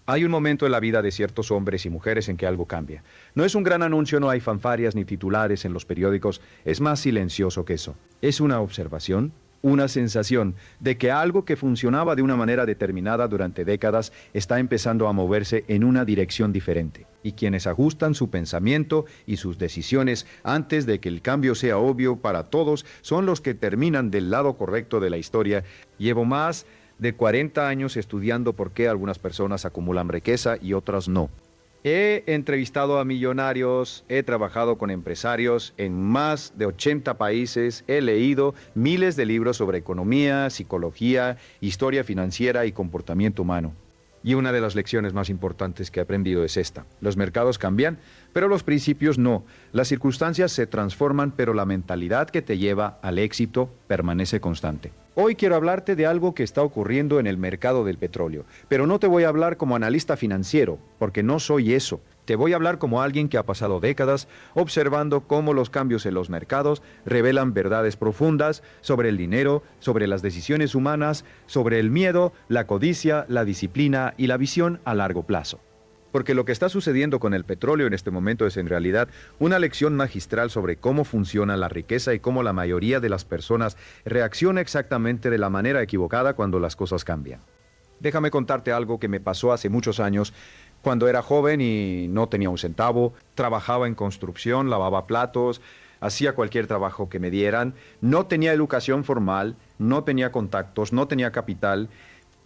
Hay un momento en la vida de ciertos hombres y mujeres en que algo cambia. No es un gran anuncio, no hay fanfarrias ni titulares en los periódicos, es más silencioso que eso. Es una observación, una sensación de que algo que funcionaba de una manera determinada durante décadas está empezando a moverse en una dirección diferente. Y quienes ajustan su pensamiento y sus decisiones antes de que el cambio sea obvio para todos son los que terminan del lado correcto de la historia. Llevo más de 40 años estudiando por qué algunas personas acumulan riqueza y otras no. He entrevistado a millonarios, he trabajado con empresarios en más de 80 países, he leído miles de libros sobre economía, psicología, historia financiera y comportamiento humano. Y una de las lecciones más importantes que he aprendido es esta: los mercados cambian, pero los principios no. Las circunstancias se transforman, pero la mentalidad que te lleva al éxito permanece constante. Hoy quiero hablarte de algo que está ocurriendo en el mercado del petróleo, pero no te voy a hablar como analista financiero, porque no soy eso. Te voy a hablar como alguien que ha pasado décadas observando cómo los cambios en los mercados revelan verdades profundas sobre el dinero, sobre las decisiones humanas, sobre el miedo, la codicia, la disciplina y la visión a largo plazo. Porque lo que está sucediendo con el petróleo en este momento es en realidad una lección magistral sobre cómo funciona la riqueza y cómo la mayoría de las personas reacciona exactamente de la manera equivocada cuando las cosas cambian. Déjame contarte algo que me pasó hace muchos años cuando era joven y no tenía un centavo, trabajaba en construcción, lavaba platos, hacía cualquier trabajo que me dieran, no tenía educación formal, no tenía contactos, no tenía capital,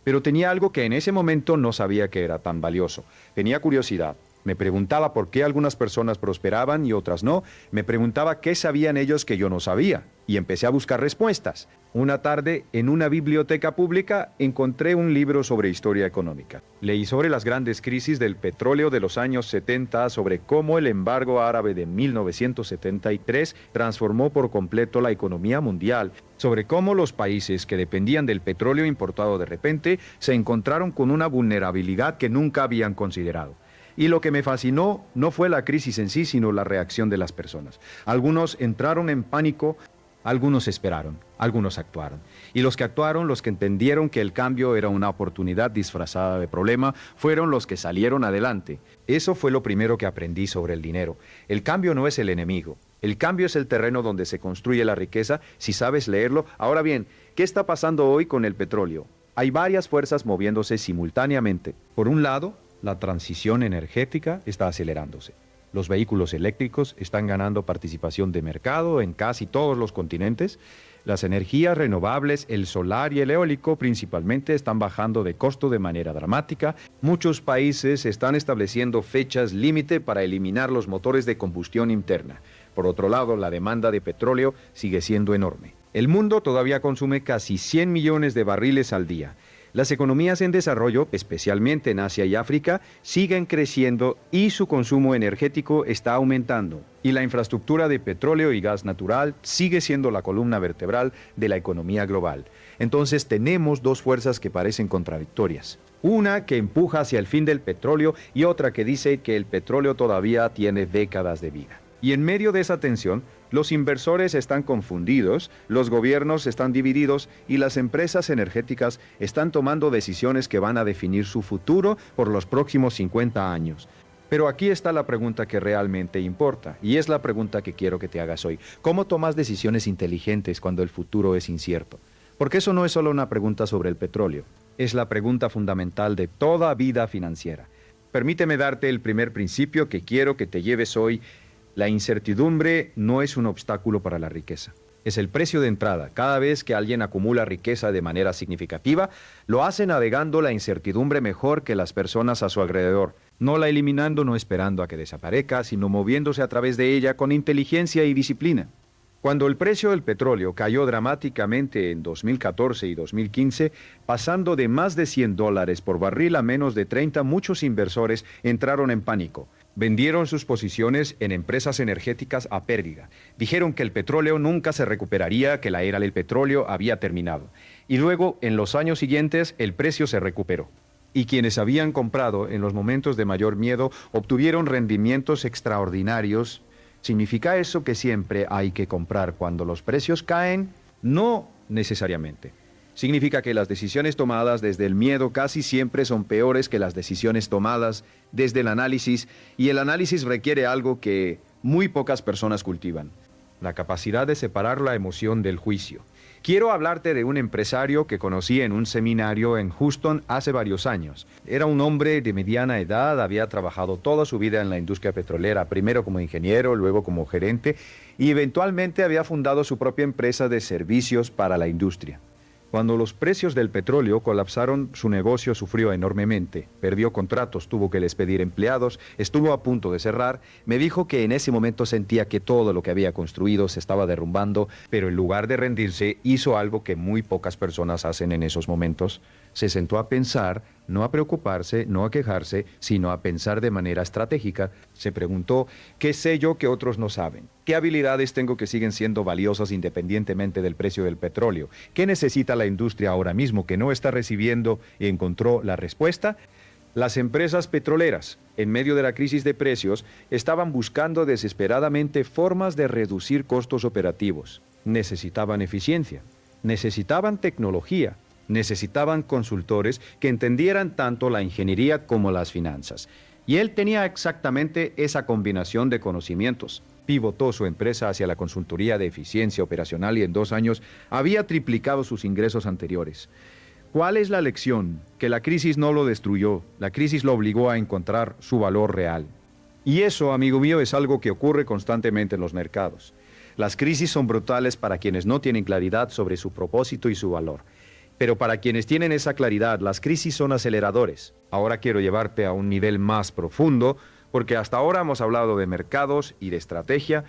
pero tenía algo que en ese momento no sabía que era tan valioso. Tenía curiosidad. Me preguntaba por qué algunas personas prosperaban y otras no. Me preguntaba qué sabían ellos que yo no sabía. Y empecé a buscar respuestas. Una tarde, en una biblioteca pública, encontré un libro sobre historia económica. Leí sobre las grandes crisis del petróleo de los años 70, sobre cómo el embargo árabe de 1973 transformó por completo la economía mundial, sobre cómo los países que dependían del petróleo importado de repente se encontraron con una vulnerabilidad que nunca habían considerado. Y lo que me fascinó no fue la crisis en sí, sino la reacción de las personas. Algunos entraron en pánico, algunos esperaron, algunos actuaron. Y los que actuaron, los que entendieron que el cambio era una oportunidad disfrazada de problema, fueron los que salieron adelante. Eso fue lo primero que aprendí sobre el dinero. El cambio no es el enemigo. El cambio es el terreno donde se construye la riqueza, si sabes leerlo. Ahora bien, ¿qué está pasando hoy con el petróleo? Hay varias fuerzas moviéndose simultáneamente. Por un lado, la transición energética está acelerándose. Los vehículos eléctricos están ganando participación de mercado en casi todos los continentes. Las energías renovables, el solar y el eólico principalmente, están bajando de costo de manera dramática. Muchos países están estableciendo fechas límite para eliminar los motores de combustión interna. Por otro lado, la demanda de petróleo sigue siendo enorme. El mundo todavía consume casi 100 millones de barriles al día. Las economías en desarrollo, especialmente en Asia y África, siguen creciendo y su consumo energético está aumentando. Y la infraestructura de petróleo y gas natural sigue siendo la columna vertebral de la economía global. Entonces tenemos dos fuerzas que parecen contradictorias. Una que empuja hacia el fin del petróleo y otra que dice que el petróleo todavía tiene décadas de vida. Y en medio de esa tensión, los inversores están confundidos, los gobiernos están divididos y las empresas energéticas están tomando decisiones que van a definir su futuro por los próximos 50 años. Pero aquí está la pregunta que realmente importa, y es la pregunta que quiero que te hagas hoy. ¿Cómo tomas decisiones inteligentes cuando el futuro es incierto? Porque eso no es solo una pregunta sobre el petróleo, es la pregunta fundamental de toda vida financiera. Permíteme darte el primer principio que quiero que te lleves hoy. La incertidumbre no es un obstáculo para la riqueza. Es el precio de entrada. Cada vez que alguien acumula riqueza de manera significativa, lo hace navegando la incertidumbre mejor que las personas a su alrededor. No la eliminando, no esperando a que desaparezca, sino moviéndose a través de ella con inteligencia y disciplina. Cuando el precio del petróleo cayó dramáticamente en 2014 y 2015, pasando de más de $100 por barril a menos de 30, muchos inversores entraron en pánico. Vendieron sus posiciones en empresas energéticas a pérdida. Dijeron que el petróleo nunca se recuperaría, que la era del petróleo había terminado. Y luego, en los años siguientes, el precio se recuperó. Y quienes habían comprado en los momentos de mayor miedo obtuvieron rendimientos extraordinarios. ¿Significa eso que siempre hay que comprar cuando los precios caen? No necesariamente. Significa que las decisiones tomadas desde el miedo casi siempre son peores que las decisiones tomadas desde el análisis, y el análisis requiere algo que muy pocas personas cultivan: la capacidad de separar la emoción del juicio. Quiero hablarte de un empresario que conocí en un seminario en Houston hace varios años. Era un hombre de mediana edad, había trabajado toda su vida en la industria petrolera, primero como ingeniero, luego como gerente, y eventualmente había fundado su propia empresa de servicios para la industria. Cuando los precios del petróleo colapsaron, su negocio sufrió enormemente. Perdió contratos, tuvo que despedir empleados, estuvo a punto de cerrar. Me dijo que en ese momento sentía que todo lo que había construido se estaba derrumbando, pero en lugar de rendirse, hizo algo que muy pocas personas hacen en esos momentos. Se sentó a pensar, no a preocuparse, no a quejarse, sino a pensar de manera estratégica. Se preguntó: ¿qué sé yo que otros no saben? ¿Qué habilidades tengo que siguen siendo valiosas independientemente del precio del petróleo? ¿Qué necesita la industria ahora mismo que no está recibiendo? Y encontró la respuesta. Las empresas petroleras, en medio de la crisis de precios, estaban buscando desesperadamente formas de reducir costos operativos. Necesitaban eficiencia, necesitaban tecnología, necesitaban consultores que entendieran tanto la ingeniería como las finanzas. Y él tenía exactamente esa combinación de conocimientos. Pivotó su empresa hacia la consultoría de eficiencia operacional y en 2 años había triplicado sus ingresos anteriores. ¿Cuál es la lección? Que la crisis no lo destruyó, la crisis lo obligó a encontrar su valor real. Y eso, amigo mío, es algo que ocurre constantemente en los mercados. Las crisis son brutales para quienes no tienen claridad sobre su propósito y su valor. Pero para quienes tienen esa claridad, las crisis son aceleradores. Ahora quiero llevarte a un nivel más profundo, porque hasta ahora hemos hablado de mercados y de estrategia,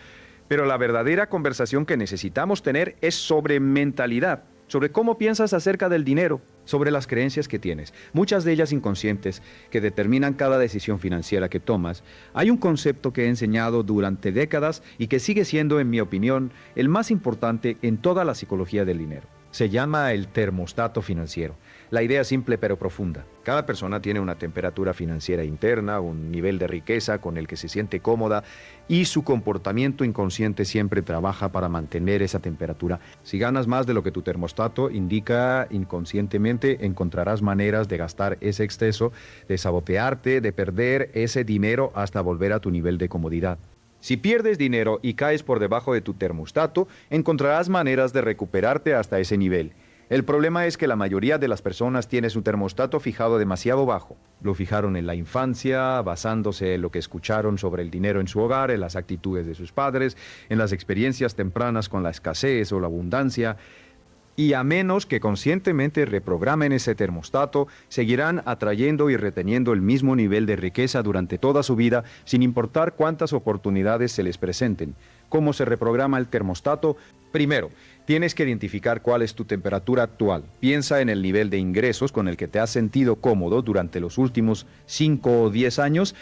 pero la verdadera conversación que necesitamos tener es sobre mentalidad, sobre cómo piensas acerca del dinero, sobre las creencias que tienes, muchas de ellas inconscientes, que determinan cada decisión financiera que tomas. Hay un concepto que he enseñado durante décadas y que sigue siendo, en mi opinión, el más importante en toda la psicología del dinero. Se llama el termostato financiero. La idea es simple pero profunda. Cada persona tiene una temperatura financiera interna, un nivel de riqueza con el que se siente cómoda, y su comportamiento inconsciente siempre trabaja para mantener esa temperatura. Si ganas más de lo que tu termostato indica inconscientemente, encontrarás maneras de gastar ese exceso, de sabotearte, de perder ese dinero hasta volver a tu nivel de comodidad. Si pierdes dinero y caes por debajo de tu termostato, encontrarás maneras de recuperarte hasta ese nivel. El problema es que la mayoría de las personas tiene su termostato fijado demasiado bajo. Lo fijaron en la infancia, basándose en lo que escucharon sobre el dinero en su hogar, en las actitudes de sus padres, en las experiencias tempranas con la escasez o la abundancia. Y a menos que conscientemente reprogramen ese termostato, seguirán atrayendo y reteniendo el mismo nivel de riqueza durante toda su vida, sin importar cuántas oportunidades se les presenten. ¿Cómo se reprograma el termostato? Primero, tienes que identificar cuál es tu temperatura actual. Piensa en el nivel de ingresos con el que te has sentido cómodo durante los últimos 5 o 10 años.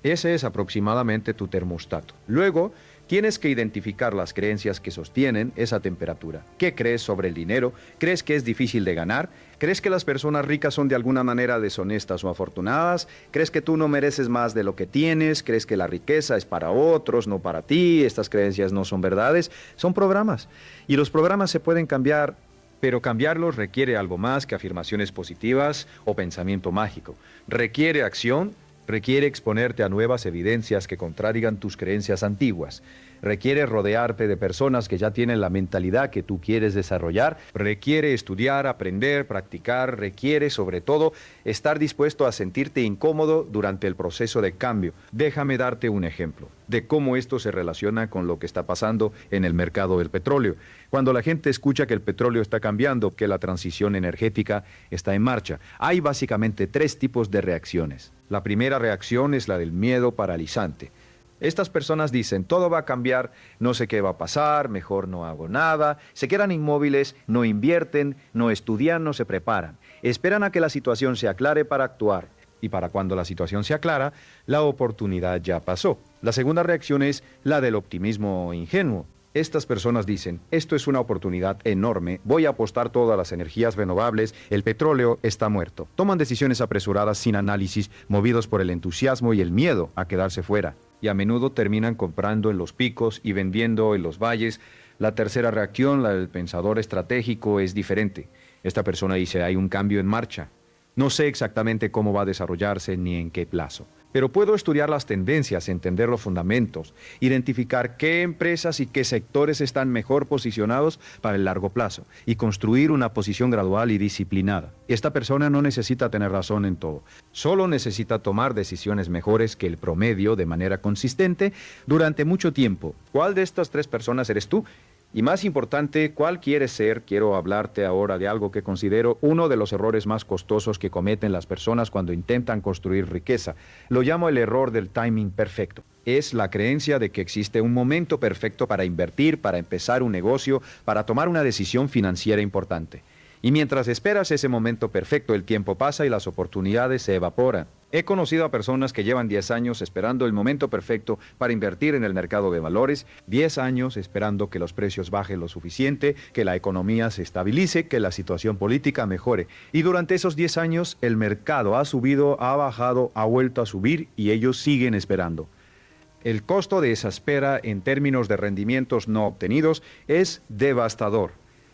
Ese es aproximadamente tu termostato. Luego, tienes que identificar las creencias que sostienen esa temperatura. ¿Qué crees sobre el dinero? ¿Crees que es difícil de ganar? ¿Crees que las personas ricas son de alguna manera deshonestas o afortunadas? ¿Crees que tú no mereces más de lo que tienes? ¿Crees que la riqueza es para otros, no para ti? Estas creencias no son verdades, son programas. Y los programas se pueden cambiar, pero cambiarlos requiere algo más que afirmaciones positivas o pensamiento mágico. Requiere acción. Requiere exponerte a nuevas evidencias que contradigan tus creencias antiguas. Requiere rodearte de personas que ya tienen la mentalidad que tú quieres desarrollar. Requiere estudiar, aprender, practicar. Requiere, sobre todo, estar dispuesto a sentirte incómodo durante el proceso de cambio. Déjame darte un ejemplo de cómo esto se relaciona con lo que está pasando en el mercado del petróleo. Cuando la gente escucha que el petróleo está cambiando, que la transición energética está en marcha, hay básicamente 3 tipos de reacciones. La primera reacción es la del miedo paralizante. Estas personas dicen: todo va a cambiar, no sé qué va a pasar, mejor no hago nada. Se quedan inmóviles, no invierten, no estudian, no se preparan. Esperan a que la situación se aclare para actuar. Y para cuando la situación se aclara, la oportunidad ya pasó. La segunda reacción es la del optimismo ingenuo. Estas personas dicen: esto es una oportunidad enorme, voy a apostar todas las energías renovables, el petróleo está muerto. Toman decisiones apresuradas sin análisis, movidos por el entusiasmo y el miedo a quedarse fuera. Y a menudo terminan comprando en los picos y vendiendo en los valles. La tercera reacción, la del pensador estratégico, es diferente. Esta persona dice, hay un cambio en marcha. No sé exactamente cómo va a desarrollarse ni en qué plazo, pero puedo estudiar las tendencias, entender los fundamentos, identificar qué empresas y qué sectores están mejor posicionados para el largo plazo y construir una posición gradual y disciplinada. Esta persona no necesita tener razón en todo, solo necesita tomar decisiones mejores que el promedio de manera consistente durante mucho tiempo. ¿Cuál de estas tres personas eres tú? Y más importante, ¿cuál quieres ser? Quiero hablarte ahora de algo que considero uno de los errores más costosos que cometen las personas cuando intentan construir riqueza. Lo llamo el error del timing perfecto. Es la creencia de que existe un momento perfecto para invertir, para empezar un negocio, para tomar una decisión financiera importante. Y mientras esperas ese momento perfecto, el tiempo pasa y las oportunidades se evaporan. He conocido a personas que llevan 10 años esperando el momento perfecto para invertir en el mercado de valores, 10 años esperando que los precios bajen lo suficiente, que la economía se estabilice, que la situación política mejore. Y durante esos 10 años el mercado ha subido, ha bajado, ha vuelto a subir y ellos siguen esperando. El costo de esa espera en términos de rendimientos no obtenidos es devastador.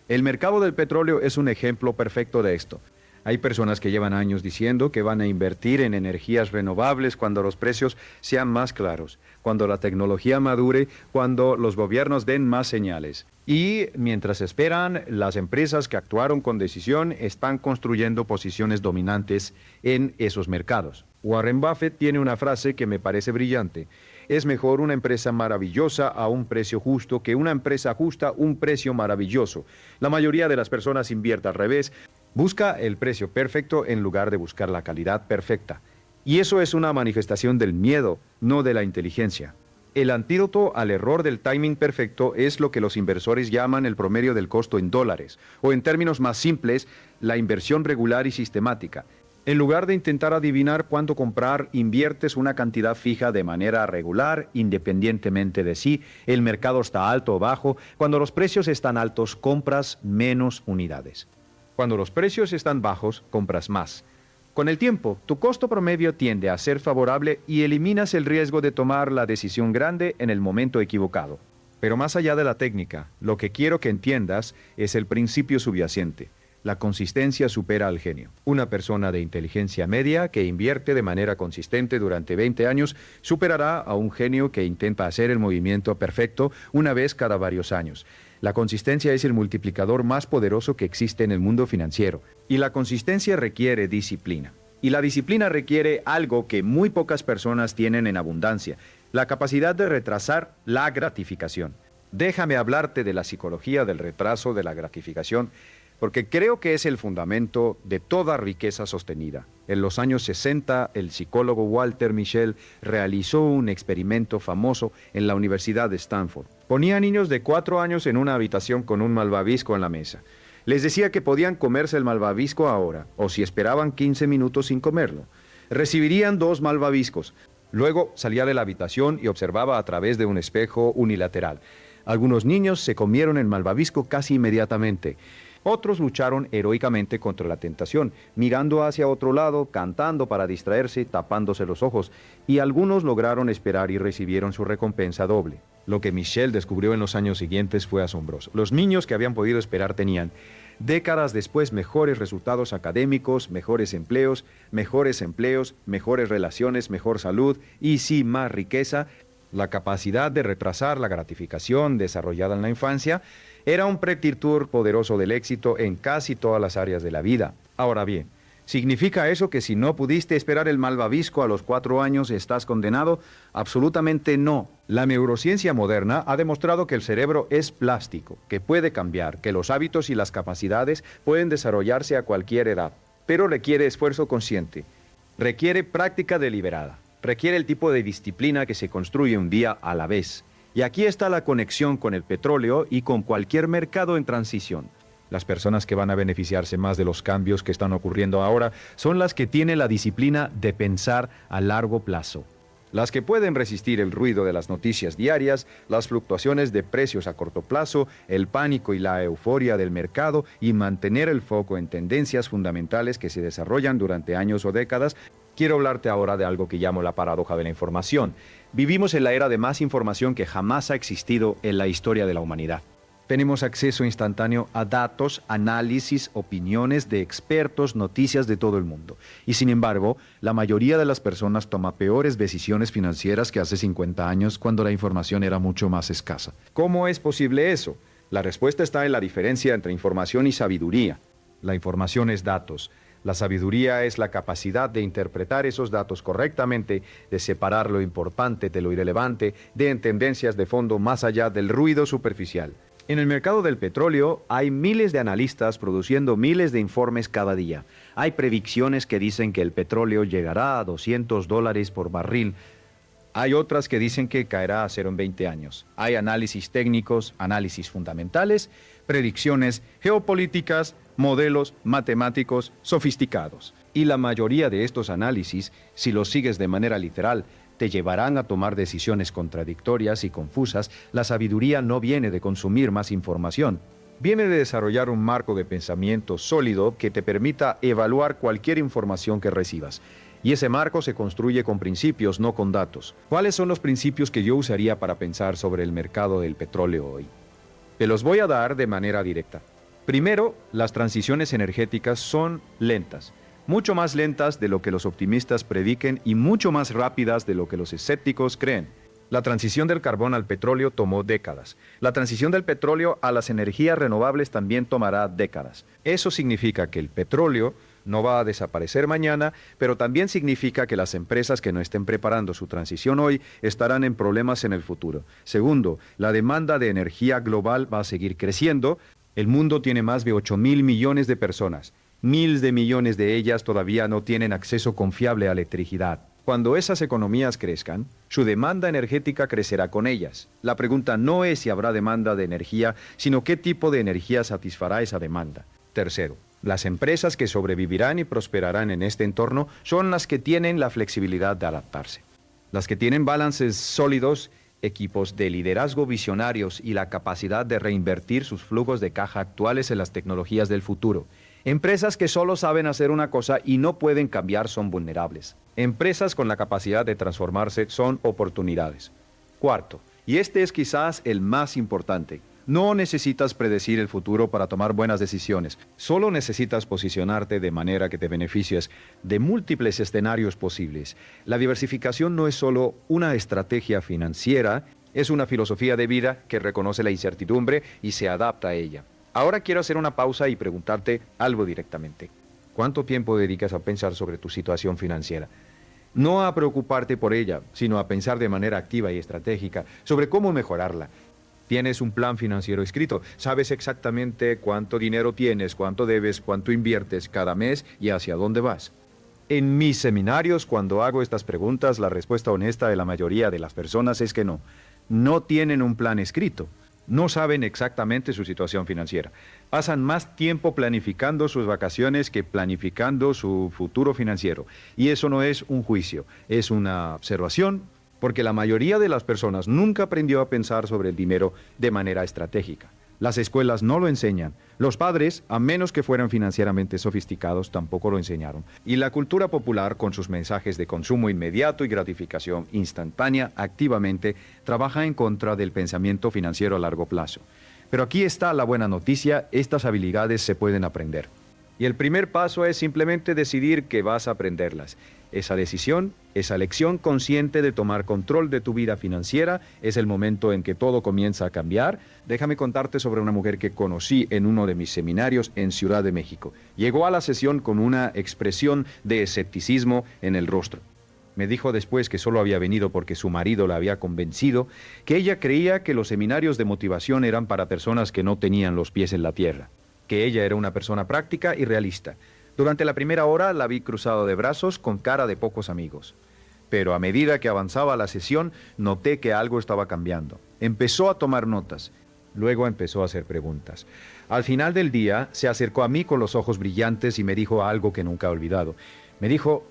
El mercado del petróleo es un ejemplo perfecto de esto. Hay personas que llevan años diciendo que van a invertir en energías renovables cuando los precios sean más claros, cuando la tecnología madure, cuando los gobiernos den más señales. Y mientras esperan, las empresas que actuaron con decisión están construyendo posiciones dominantes en esos mercados. Warren Buffett tiene una frase que me parece brillante. Es mejor una empresa maravillosa a un precio justo que una empresa justa a un precio maravilloso. La mayoría de las personas invierte al revés. Busca el precio perfecto en lugar de buscar la calidad perfecta. Y eso es una manifestación del miedo, no de la inteligencia. El antídoto al error del timing perfecto es lo que los inversores llaman el promedio del costo en dólares, o en términos más simples, la inversión regular y sistemática. En lugar de intentar adivinar cuánto comprar, inviertes una cantidad fija de manera regular, independientemente de si el mercado está alto o bajo. Cuando los precios están altos, compras menos unidades. Cuando los precios están bajos, compras más. Con el tiempo, tu costo promedio tiende a ser favorable y eliminas el riesgo de tomar la decisión grande en el momento equivocado. Pero más allá de la técnica, lo que quiero que entiendas es el principio subyacente. La consistencia supera al genio. Una persona de inteligencia media que invierte de manera consistente durante 20 años superará a un genio que intenta hacer el movimiento perfecto una vez cada varios años. La consistencia es el multiplicador más poderoso que existe en el mundo financiero. Y la consistencia requiere disciplina. Y la disciplina requiere algo que muy pocas personas tienen en abundancia: la capacidad de retrasar la gratificación. Déjame hablarte de la psicología del retraso de la gratificación, porque creo que es el fundamento de toda riqueza sostenida. En los años 60, el psicólogo Walter Mischel realizó un experimento famoso en la Universidad de Stanford. Ponía a niños de 4 años en una habitación con un malvavisco en la mesa. Les decía que podían comerse el malvavisco ahora, o si esperaban 15 minutos sin comerlo. Recibirían 2 malvaviscos. Luego salía de la habitación y observaba a través de un espejo unilateral. Algunos niños se comieron el malvavisco casi inmediatamente. Otros lucharon heroicamente contra la tentación, mirando hacia otro lado, cantando para distraerse, tapándose los ojos, y algunos lograron esperar y recibieron su recompensa doble. Lo que Mischel descubrió en los años siguientes fue asombroso. Los niños que habían podido esperar tenían, décadas después, mejores resultados académicos, mejores empleos, mejores relaciones, mejor salud y sí, más riqueza. La capacidad de retrasar la gratificación desarrollada en la infancia era un predictor poderoso del éxito en casi todas las áreas de la vida. Ahora bien, ¿significa eso que si no pudiste esperar el malvavisco a los 4 años estás condenado? Absolutamente no. La neurociencia moderna ha demostrado que el cerebro es plástico, que puede cambiar, que los hábitos y las capacidades pueden desarrollarse a cualquier edad, pero requiere esfuerzo consciente, requiere práctica deliberada, requiere el tipo de disciplina que se construye un día a la vez. Y aquí está la conexión con el petróleo y con cualquier mercado en transición. Las personas que van a beneficiarse más de los cambios que están ocurriendo ahora son las que tienen la disciplina de pensar a largo plazo. Las que pueden resistir el ruido de las noticias diarias, las fluctuaciones de precios a corto plazo, el pánico y la euforia del mercado y mantener el foco en tendencias fundamentales que se desarrollan durante años o décadas. Quiero hablarte ahora de algo que llamo la paradoja de la información. Vivimos en la era de más información que jamás ha existido en la historia de la humanidad. Tenemos acceso instantáneo a datos, análisis, opiniones de expertos, noticias de todo el mundo. Y sin embargo, la mayoría de las personas toma peores decisiones financieras que hace 50 años cuando la información era mucho más escasa. ¿Cómo es posible eso? La respuesta está en la diferencia entre información y sabiduría. La información es datos. La sabiduría es la capacidad de interpretar esos datos correctamente, de separar lo importante de lo irrelevante, de tendencias de fondo más allá del ruido superficial. En el mercado del petróleo hay miles de analistas produciendo miles de informes cada día. Hay predicciones que dicen que el petróleo llegará a $200 por barril. Hay otras que dicen que caerá a cero en 20 años. Hay análisis técnicos, análisis fundamentales, predicciones geopolíticas, modelos matemáticos sofisticados. Y la mayoría de estos análisis, si los sigues de manera literal, te llevarán a tomar decisiones contradictorias y confusas. La sabiduría no viene de consumir más información. Viene de desarrollar un marco de pensamiento sólido que te permita evaluar cualquier información que recibas. Y ese marco se construye con principios, no con datos. ¿Cuáles son los principios que yo usaría para pensar sobre el mercado del petróleo hoy? Te los voy a dar de manera directa. Primero, las transiciones energéticas son lentas. Mucho más lentas de lo que los optimistas prediquen y mucho más rápidas de lo que los escépticos creen. La transición del carbón al petróleo tomó décadas. La transición del petróleo a las energías renovables también tomará décadas. Eso significa que el petróleo no va a desaparecer mañana, pero también significa que las empresas que no estén preparando su transición hoy estarán en problemas en el futuro. Segundo, la demanda de energía global va a seguir creciendo. El mundo tiene más de 8.000 millones de personas. Miles de millones de ellas todavía no tienen acceso confiable a electricidad. Cuando esas economías crezcan, su demanda energética crecerá con ellas. La pregunta no es si habrá demanda de energía, sino qué tipo de energía satisfará esa demanda. Tercero, las empresas que sobrevivirán y prosperarán en este entorno son las que tienen la flexibilidad de adaptarse. Las que tienen balances sólidos, equipos de liderazgo visionarios y la capacidad de reinvertir sus flujos de caja actuales en las tecnologías del futuro. Empresas que solo saben hacer una cosa y no pueden cambiar son vulnerables. Empresas con la capacidad de transformarse son oportunidades. Cuarto, y este es quizás el más importante, no necesitas predecir el futuro para tomar buenas decisiones. Solo necesitas posicionarte de manera que te beneficies de múltiples escenarios posibles. La diversificación no es solo una estrategia financiera, es una filosofía de vida que reconoce la incertidumbre y se adapta a ella. Ahora quiero hacer una pausa y preguntarte algo directamente. ¿Cuánto tiempo dedicas a pensar sobre tu situación financiera? No a preocuparte por ella, sino a pensar de manera activa y estratégica sobre cómo mejorarla. Tienes un plan financiero escrito, sabes exactamente cuánto dinero tienes, cuánto debes, cuánto inviertes cada mes y hacia dónde vas. En mis seminarios, cuando hago estas preguntas, la respuesta honesta de la mayoría de las personas es que no. No tienen un plan escrito. No saben exactamente su situación financiera. Pasan más tiempo planificando sus vacaciones que planificando su futuro financiero. Y eso no es un juicio, es una observación, porque la mayoría de las personas nunca aprendió a pensar sobre el dinero de manera estratégica. Las escuelas no lo enseñan. Los padres, a menos que fueran financieramente sofisticados, tampoco lo enseñaron. Y la cultura popular, con sus mensajes de consumo inmediato y gratificación instantánea, activamente trabaja en contra del pensamiento financiero a largo plazo. Pero aquí está la buena noticia, estas habilidades se pueden aprender. Y el primer paso es simplemente decidir que vas a aprenderlas. Esa decisión, esa elección consciente de tomar control de tu vida financiera, es el momento en que todo comienza a cambiar. Déjame contarte sobre una mujer que conocí en uno de mis seminarios en Ciudad de México. Llegó a la sesión con una expresión de escepticismo en el rostro. Me dijo después que solo había venido porque su marido la había convencido, que ella creía que los seminarios de motivación eran para personas que no tenían los pies en la tierra, que ella era una persona práctica y realista. Durante la primera hora la vi cruzado de brazos con cara de pocos amigos. Pero a medida que avanzaba la sesión, noté que algo estaba cambiando. Empezó a tomar notas. Luego empezó a hacer preguntas. Al final del día, se acercó a mí con los ojos brillantes y me dijo algo que nunca he olvidado. Me dijo: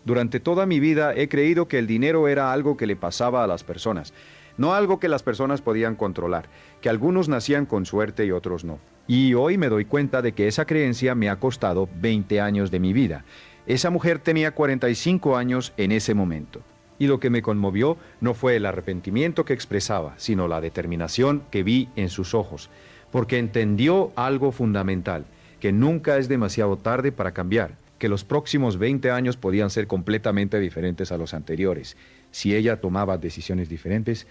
durante toda mi vida he creído que el dinero era algo que le pasaba a las personas, no algo que las personas podían controlar, que algunos nacían con suerte y otros no. Y hoy me doy cuenta de que esa creencia me ha costado 20 años de mi vida. Esa mujer tenía 45 años en ese momento. Y lo que me conmovió no fue el arrepentimiento que expresaba, sino la determinación que vi en sus ojos. porque entendió algo fundamental, que nunca es demasiado tarde para cambiar, que los próximos 20 años podían ser completamente diferentes a los anteriores. Si ella tomaba decisiones diferentes,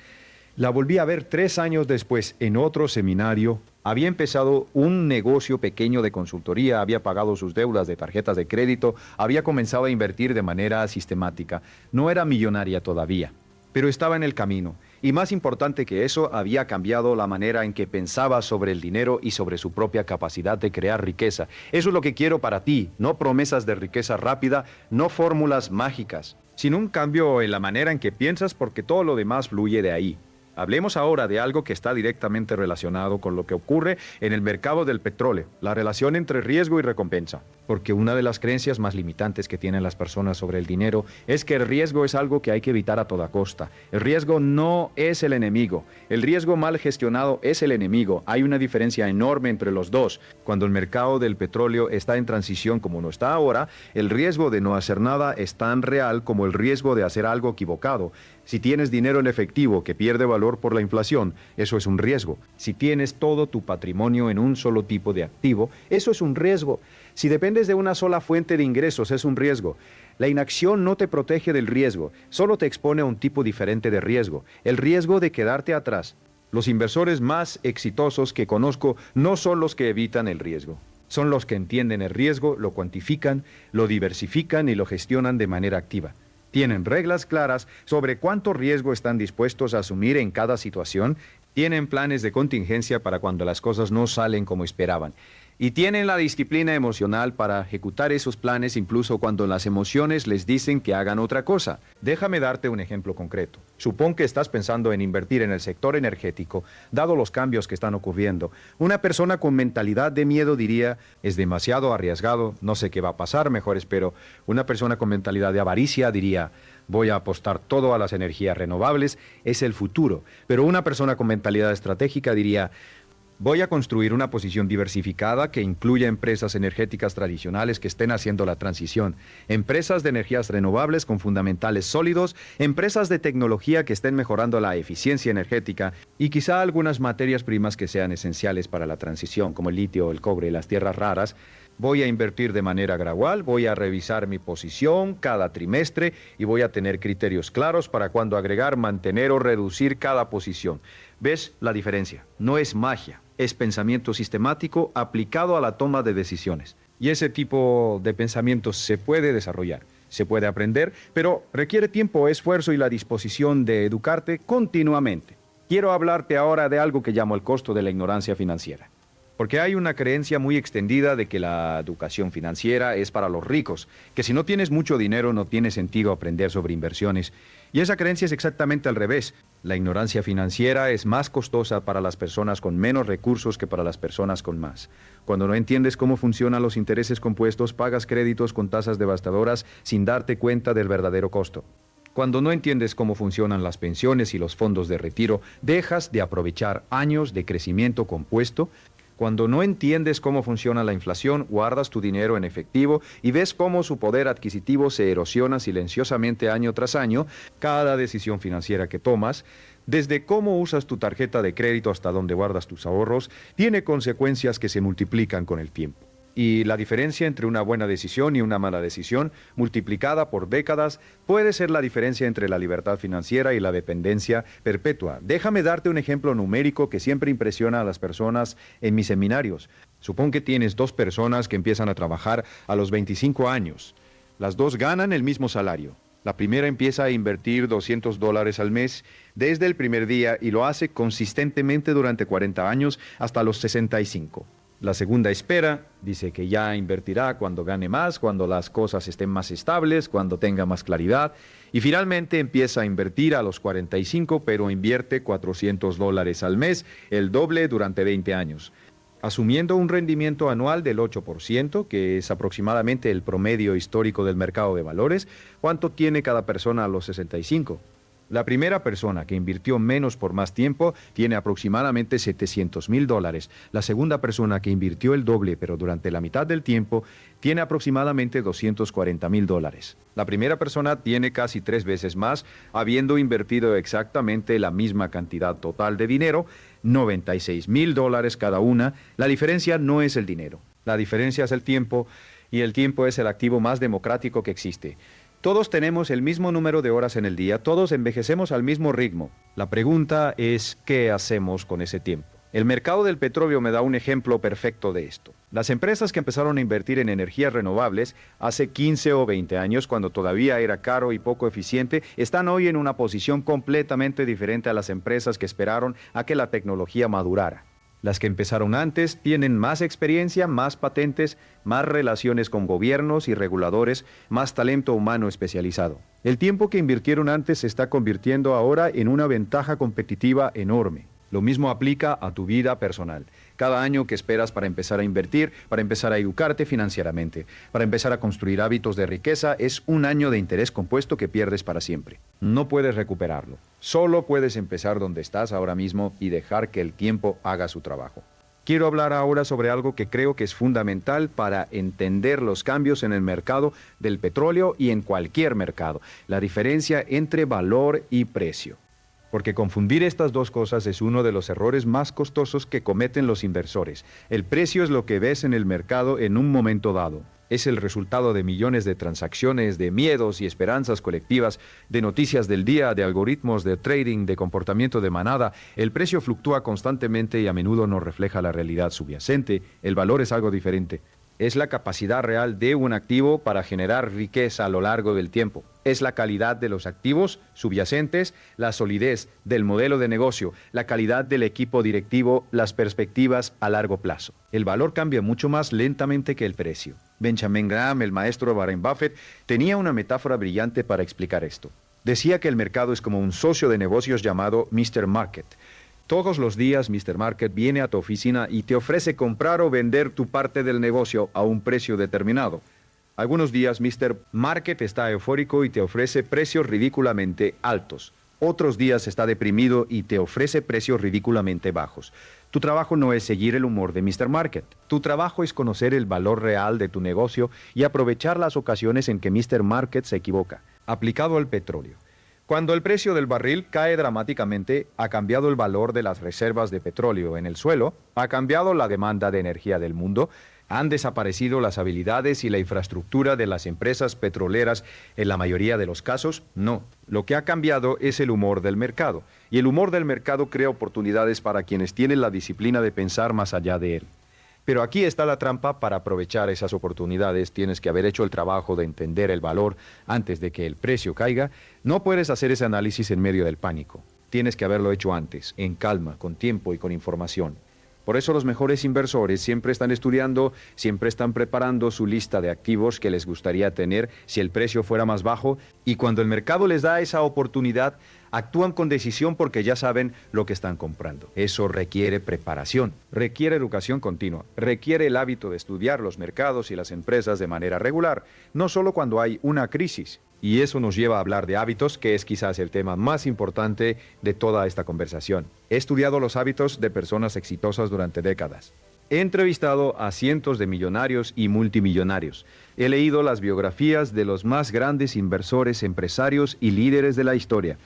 la volví a ver 3 años después en otro seminario. Había empezado un negocio pequeño de consultoría, había pagado sus deudas de tarjetas de crédito, había comenzado a invertir de manera sistemática. No era millonaria todavía, pero estaba en el camino. Y más importante que eso, había cambiado la manera en que pensaba sobre el dinero y sobre su propia capacidad de crear riqueza. Eso es lo que quiero para ti, no promesas de riqueza rápida, no fórmulas mágicas, sino un cambio en la manera en que piensas, porque todo lo demás fluye de ahí. Hablemos ahora de algo que está directamente relacionado con lo que ocurre en el mercado del petróleo, la relación entre riesgo y recompensa. Porque una de las creencias más limitantes que tienen las personas sobre el dinero es que el riesgo es algo que hay que evitar a toda costa. El riesgo no es el enemigo. El riesgo mal gestionado es el enemigo. Hay una diferencia enorme entre los dos. Cuando el mercado del petróleo está en transición como no está ahora, el riesgo de no hacer nada es tan real como el riesgo de hacer algo equivocado. Si tienes dinero en efectivo que pierde valor por la inflación, eso es un riesgo. Si tienes todo tu patrimonio en un solo tipo de activo, eso es un riesgo. Si dependes de una sola fuente de ingresos, es un riesgo. La inacción no te protege del riesgo, solo te expone a un tipo diferente de riesgo, el riesgo de quedarte atrás. Los inversores más exitosos que conozco no son los que evitan el riesgo. Son los que entienden el riesgo, lo cuantifican, lo diversifican y lo gestionan de manera activa. Tienen reglas claras sobre cuánto riesgo están dispuestos a asumir en cada situación, tienen planes de contingencia para cuando las cosas no salen como esperaban. Y tienen la disciplina emocional para ejecutar esos planes incluso cuando las emociones les dicen que hagan otra cosa. Déjame darte un ejemplo concreto. Supón que estás pensando en invertir en el sector energético, dado los cambios que están ocurriendo. Una persona con mentalidad de miedo diría, es demasiado arriesgado, no sé qué va a pasar, mejor espero. Una persona con mentalidad de avaricia diría, voy a apostar todo a las energías renovables, es el futuro. Pero una persona con mentalidad estratégica diría, voy a construir una posición diversificada que incluya empresas energéticas tradicionales que estén haciendo la transición, empresas de energías renovables con fundamentales sólidos, empresas de tecnología que estén mejorando la eficiencia energética y quizá algunas materias primas que sean esenciales para la transición, como el litio, el cobre y las tierras raras. Voy a invertir de manera gradual, voy a revisar mi posición cada trimestre y voy a tener criterios claros para cuándo agregar, mantener o reducir cada posición. ¿Ves la diferencia? No es magia, es pensamiento sistemático aplicado a la toma de decisiones. Y ese tipo de pensamiento se puede desarrollar, se puede aprender, pero requiere tiempo, esfuerzo y la disposición de educarte continuamente. Quiero hablarte ahora de algo que llamo el costo de la ignorancia financiera. Porque hay una creencia muy extendida de que la educación financiera es para los ricos, que si no tienes mucho dinero no tiene sentido aprender sobre inversiones. Y esa creencia es exactamente al revés. La ignorancia financiera es más costosa para las personas con menos recursos que para las personas con más. Cuando no entiendes cómo funcionan los intereses compuestos, pagas créditos con tasas devastadoras sin darte cuenta del verdadero costo. Cuando no entiendes cómo funcionan las pensiones y los fondos de retiro, dejas de aprovechar años de crecimiento compuesto. Cuando no entiendes cómo funciona la inflación, guardas tu dinero en efectivo y ves cómo su poder adquisitivo se erosiona silenciosamente año tras año. Cada decisión financiera que tomas, desde cómo usas tu tarjeta de crédito hasta dónde guardas tus ahorros, tiene consecuencias que se multiplican con el tiempo. Y la diferencia entre una buena decisión y una mala decisión, multiplicada por décadas, puede ser la diferencia entre la libertad financiera y la dependencia perpetua. Déjame darte un ejemplo numérico que siempre impresiona a las personas en mis seminarios. Supón que tienes 2 personas que empiezan a trabajar a los 25 años. Las 2 ganan el mismo salario. La primera empieza a invertir $200 al mes desde el primer día y lo hace consistentemente durante 40 años hasta los 65. La segunda espera, dice que ya invertirá cuando gane más, cuando las cosas estén más estables, cuando tenga más claridad. Y finalmente empieza a invertir a los 45, pero invierte $400 al mes, el doble durante 20 años. Asumiendo un rendimiento anual del 8%, que es aproximadamente el promedio histórico del mercado de valores, ¿cuánto tiene cada persona a los 65? La primera persona que invirtió menos por más tiempo tiene aproximadamente $700,000. La segunda persona que invirtió el doble pero durante la mitad del tiempo tiene aproximadamente $240,000. La primera persona tiene casi 3 veces más, habiendo invertido exactamente la misma cantidad total de dinero, $96,000 cada una. La diferencia no es el dinero, la diferencia es el tiempo, y el tiempo es el activo más democrático que existe. Todos tenemos el mismo número de horas en el día, todos envejecemos al mismo ritmo. La pregunta es, ¿qué hacemos con ese tiempo? El mercado del petróleo me da un ejemplo perfecto de esto. Las empresas que empezaron a invertir en energías renovables hace 15 o 20 años, cuando todavía era caro y poco eficiente, están hoy en una posición completamente diferente a las empresas que esperaron a que la tecnología madurara. Las que empezaron antes tienen más experiencia, más patentes, más relaciones con gobiernos y reguladores, más talento humano especializado. El tiempo que invirtieron antes se está convirtiendo ahora en una ventaja competitiva enorme. Lo mismo aplica a tu vida personal. Cada año que esperas para empezar a invertir, para empezar a educarte financieramente, para empezar a construir hábitos de riqueza, es un año de interés compuesto que pierdes para siempre. No puedes recuperarlo. Solo puedes empezar donde estás ahora mismo y dejar que el tiempo haga su trabajo. Quiero hablar ahora sobre algo que creo que es fundamental para entender los cambios en el mercado del petróleo y en cualquier mercado, la diferencia entre valor y precio. Porque confundir estas dos cosas es uno de los errores más costosos que cometen los inversores. El precio es lo que ves en el mercado en un momento dado. Es el resultado de millones de transacciones, de miedos y esperanzas colectivas, de noticias del día, de algoritmos, de trading, de comportamiento de manada. El precio fluctúa constantemente y a menudo no refleja la realidad subyacente. El valor es algo diferente. Es la capacidad real de un activo para generar riqueza a lo largo del tiempo. Es la calidad de los activos subyacentes, la solidez del modelo de negocio, la calidad del equipo directivo, las perspectivas a largo plazo. El valor cambia mucho más lentamente que el precio. Benjamin Graham, el maestro Warren Buffett, tenía una metáfora brillante para explicar esto. Decía que el mercado es como un socio de negocios llamado Mr. Market. Todos los días Mr. Market viene a tu oficina y te ofrece comprar o vender tu parte del negocio a un precio determinado. Algunos días Mr. Market está eufórico y te ofrece precios ridículamente altos. Otros días está deprimido y te ofrece precios ridículamente bajos. Tu trabajo no es seguir el humor de Mr. Market. Tu trabajo es conocer el valor real de tu negocio y aprovechar las ocasiones en que Mr. Market se equivoca. Aplicado al petróleo. Cuando el precio del barril cae dramáticamente, ha cambiado el valor de las reservas de petróleo en el suelo, ha cambiado la demanda de energía del mundo, han desaparecido las habilidades y la infraestructura de las empresas petroleras en la mayoría de los casos, no. Lo que ha cambiado es el humor del mercado, y el humor del mercado crea oportunidades para quienes tienen la disciplina de pensar más allá de él. Pero aquí está la trampa. Para aprovechar esas oportunidades tienes que haber hecho el trabajo de entender el valor antes de que el precio caiga. No puedes hacer ese análisis en medio del pánico. Tienes que haberlo hecho antes, en calma, con tiempo y con información. Por eso los mejores inversores siempre están estudiando, siempre están preparando su lista de activos que les gustaría tener si el precio fuera más bajo, y cuando el mercado les da esa oportunidad, actúan con decisión porque ya saben lo que están comprando. Eso requiere preparación, requiere educación continua, requiere el hábito de estudiar los mercados y las empresas de manera regular, no solo cuando hay una crisis. Y eso nos lleva a hablar de hábitos, que es quizás el tema más importante de toda esta conversación. He estudiado los hábitos de personas exitosas durante décadas. He entrevistado a cientos de millonarios y multimillonarios. He leído las biografías de los más grandes inversores, empresarios y líderes de la historia.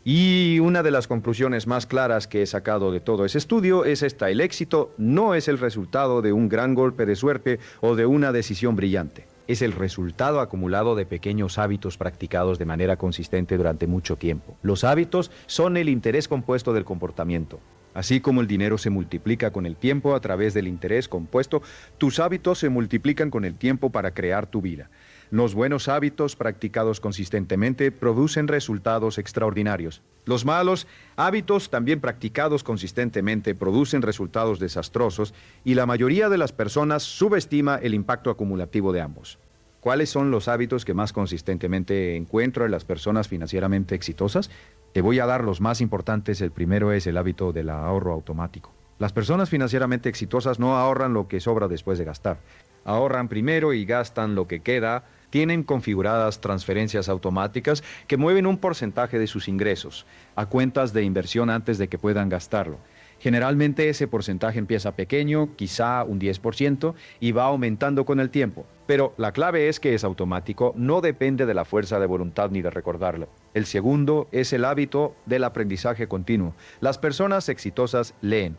Y una de las conclusiones más claras que he sacado de todo ese estudio es esta: el éxito no es el resultado de un gran golpe de suerte o de una decisión brillante. Es el resultado acumulado de pequeños hábitos practicados de manera consistente durante mucho tiempo. Los hábitos son el interés compuesto del comportamiento. Así como el dinero se multiplica con el tiempo a través del interés compuesto, tus hábitos se multiplican con el tiempo para crear tu vida. Los buenos hábitos practicados consistentemente producen resultados extraordinarios. Los malos hábitos también practicados consistentemente producen resultados desastrosos, y la mayoría de las personas subestima el impacto acumulativo de ambos. ¿Cuáles son los hábitos que más consistentemente encuentro en las personas financieramente exitosas? Te voy a dar los más importantes. El primero es el hábito del ahorro automático. Las personas financieramente exitosas no ahorran lo que sobra después de gastar. Ahorran primero y gastan lo que queda tienen configuradas transferencias automáticas que mueven un porcentaje de sus ingresos a cuentas de inversión antes de que puedan gastarlo. Generalmente ese porcentaje empieza pequeño, quizá un 10%, y va aumentando con el tiempo. Pero la clave es que es automático, no depende de la fuerza de voluntad ni de recordarlo. El segundo es el hábito del aprendizaje continuo. Las personas exitosas leen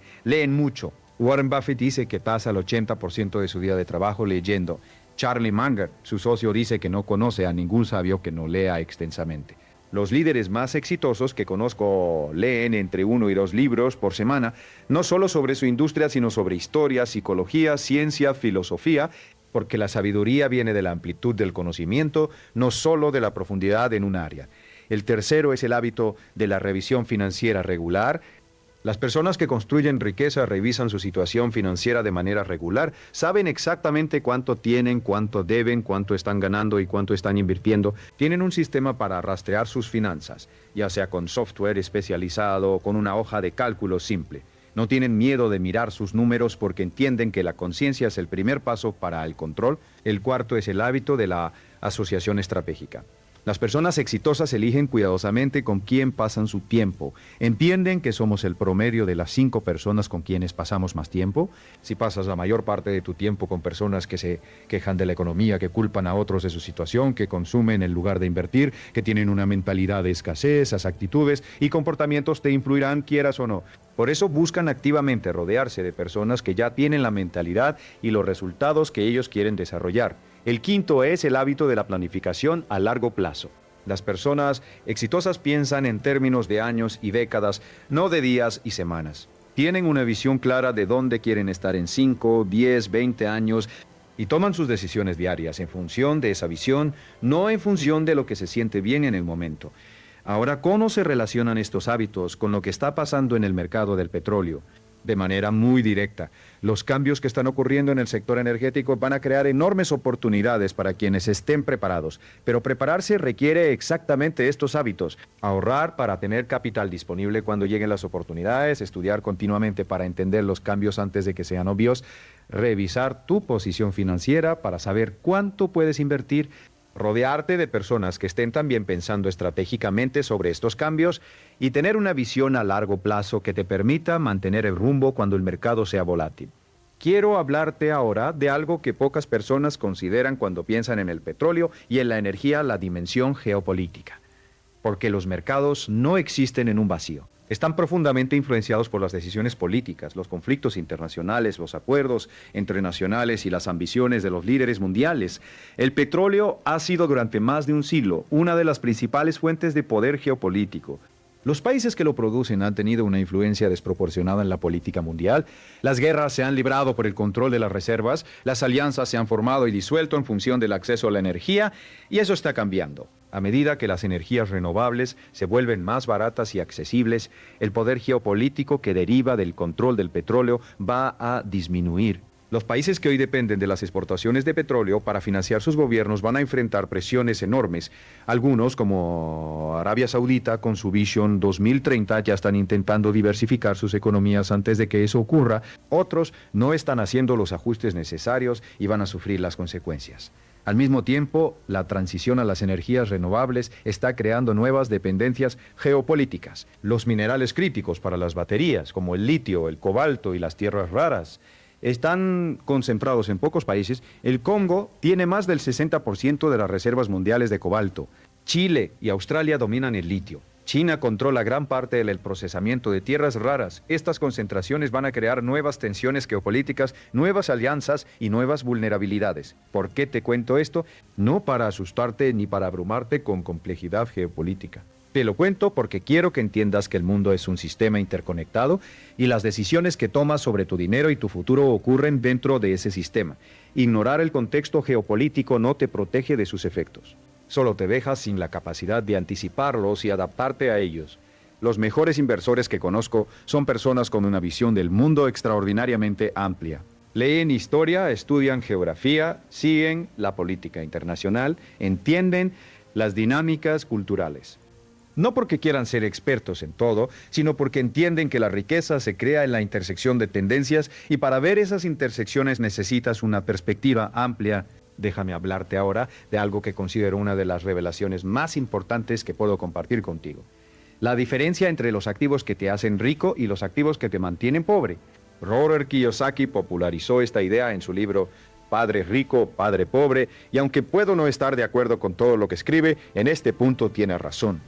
mucho. Warren Buffett dice que pasa el 80% de su día de trabajo leyendo. Charlie Munger, su socio, dice que no conoce a ningún sabio que no lea extensamente. Los líderes más exitosos que conozco leen entre 1 y 2 libros por semana, no solo sobre su industria, sino sobre historia, psicología, ciencia, filosofía, porque la sabiduría viene de la amplitud del conocimiento, no solo de la profundidad en un área. El tercero es el hábito de la revisión financiera regular. Las personas que construyen riqueza revisan su situación financiera de manera regular, saben exactamente cuánto tienen, cuánto deben, cuánto están ganando y cuánto están invirtiendo. Tienen un sistema para rastrear sus finanzas, ya sea con software especializado o con una hoja de cálculo simple. No tienen miedo de mirar sus números porque entienden que la conciencia es el primer paso para el control. El cuarto es el hábito de la asociación estratégica. Las personas exitosas eligen cuidadosamente con quién pasan su tiempo. Entienden que somos el promedio de las 5 personas con quienes pasamos más tiempo. Si pasas la mayor parte de tu tiempo con personas que se quejan de la economía, que culpan a otros de su situación, que consumen en lugar de invertir, que tienen una mentalidad de escasez, esas actitudes y comportamientos te influirán quieras o no. Por eso buscan activamente rodearse de personas que ya tienen la mentalidad y los resultados que ellos quieren desarrollar. El quinto es el hábito de la planificación a largo plazo. Las personas exitosas piensan en términos de años y décadas, no de días y semanas. Tienen una visión clara de dónde quieren estar en 5, 10, 20 años y toman sus decisiones diarias en función de esa visión, no en función de lo que se siente bien en el momento. Ahora, ¿cómo se relacionan estos hábitos con lo que está pasando en el mercado del petróleo? De manera muy directa. Los cambios que están ocurriendo en el sector energético van a crear enormes oportunidades para quienes estén preparados, pero prepararse requiere exactamente estos hábitos. Ahorrar para tener capital disponible cuando lleguen las oportunidades, estudiar continuamente para entender los cambios antes de que sean obvios, revisar tu posición financiera para saber cuánto puedes invertir, rodearte de personas que estén también pensando estratégicamente sobre estos cambios y tener una visión a largo plazo que te permita mantener el rumbo cuando el mercado sea volátil. Quiero hablarte ahora de algo que pocas personas consideran cuando piensan en el petróleo y en la energía, la dimensión geopolítica. Porque los mercados no existen en un vacío. Están profundamente influenciados por las decisiones políticas, los conflictos internacionales, los acuerdos entre nacionales y las ambiciones de los líderes mundiales. El petróleo ha sido durante más de un siglo una de las principales fuentes de poder geopolítico. Los países que lo producen han tenido una influencia desproporcionada en la política mundial. Las guerras se han librado por el control de las reservas, las alianzas se han formado y disuelto en función del acceso a la energía, y eso está cambiando. A medida que las energías renovables se vuelven más baratas y accesibles, el poder geopolítico que deriva del control del petróleo va a disminuir. Los países que hoy dependen de las exportaciones de petróleo para financiar sus gobiernos van a enfrentar presiones enormes. Algunos, como Arabia Saudita, con su Vision 2030, ya están intentando diversificar sus economías antes de que eso ocurra. Otros no están haciendo los ajustes necesarios y van a sufrir las consecuencias. Al mismo tiempo, la transición a las energías renovables está creando nuevas dependencias geopolíticas. Los minerales críticos para las baterías, como el litio, el cobalto y las tierras raras, están concentrados en pocos países. El Congo tiene más del 60% de las reservas mundiales de cobalto. Chile y Australia dominan el litio. China controla gran parte del procesamiento de tierras raras. Estas concentraciones van a crear nuevas tensiones geopolíticas, nuevas alianzas y nuevas vulnerabilidades. ¿Por qué te cuento esto? No para asustarte ni para abrumarte con complejidad geopolítica. Te lo cuento porque quiero que entiendas que el mundo es un sistema interconectado y las decisiones que tomas sobre tu dinero y tu futuro ocurren dentro de ese sistema. Ignorar el contexto geopolítico no te protege de sus efectos. Solo te dejas sin la capacidad de anticiparlos y adaptarte a ellos. Los mejores inversores que conozco son personas con una visión del mundo extraordinariamente amplia. Leen historia, estudian geografía, siguen la política internacional, entienden las dinámicas culturales. No porque quieran ser expertos en todo, sino porque entienden que la riqueza se crea en la intersección de tendencias y para ver esas intersecciones necesitas una perspectiva amplia Déjame hablarte ahora de algo que considero una de las revelaciones más importantes que puedo compartir contigo. La diferencia entre los activos que te hacen rico y los activos que te mantienen pobre. Robert Kiyosaki popularizó esta idea en su libro Padre Rico, Padre Pobre, y aunque puedo no estar de acuerdo con todo lo que escribe, en este punto tiene razón.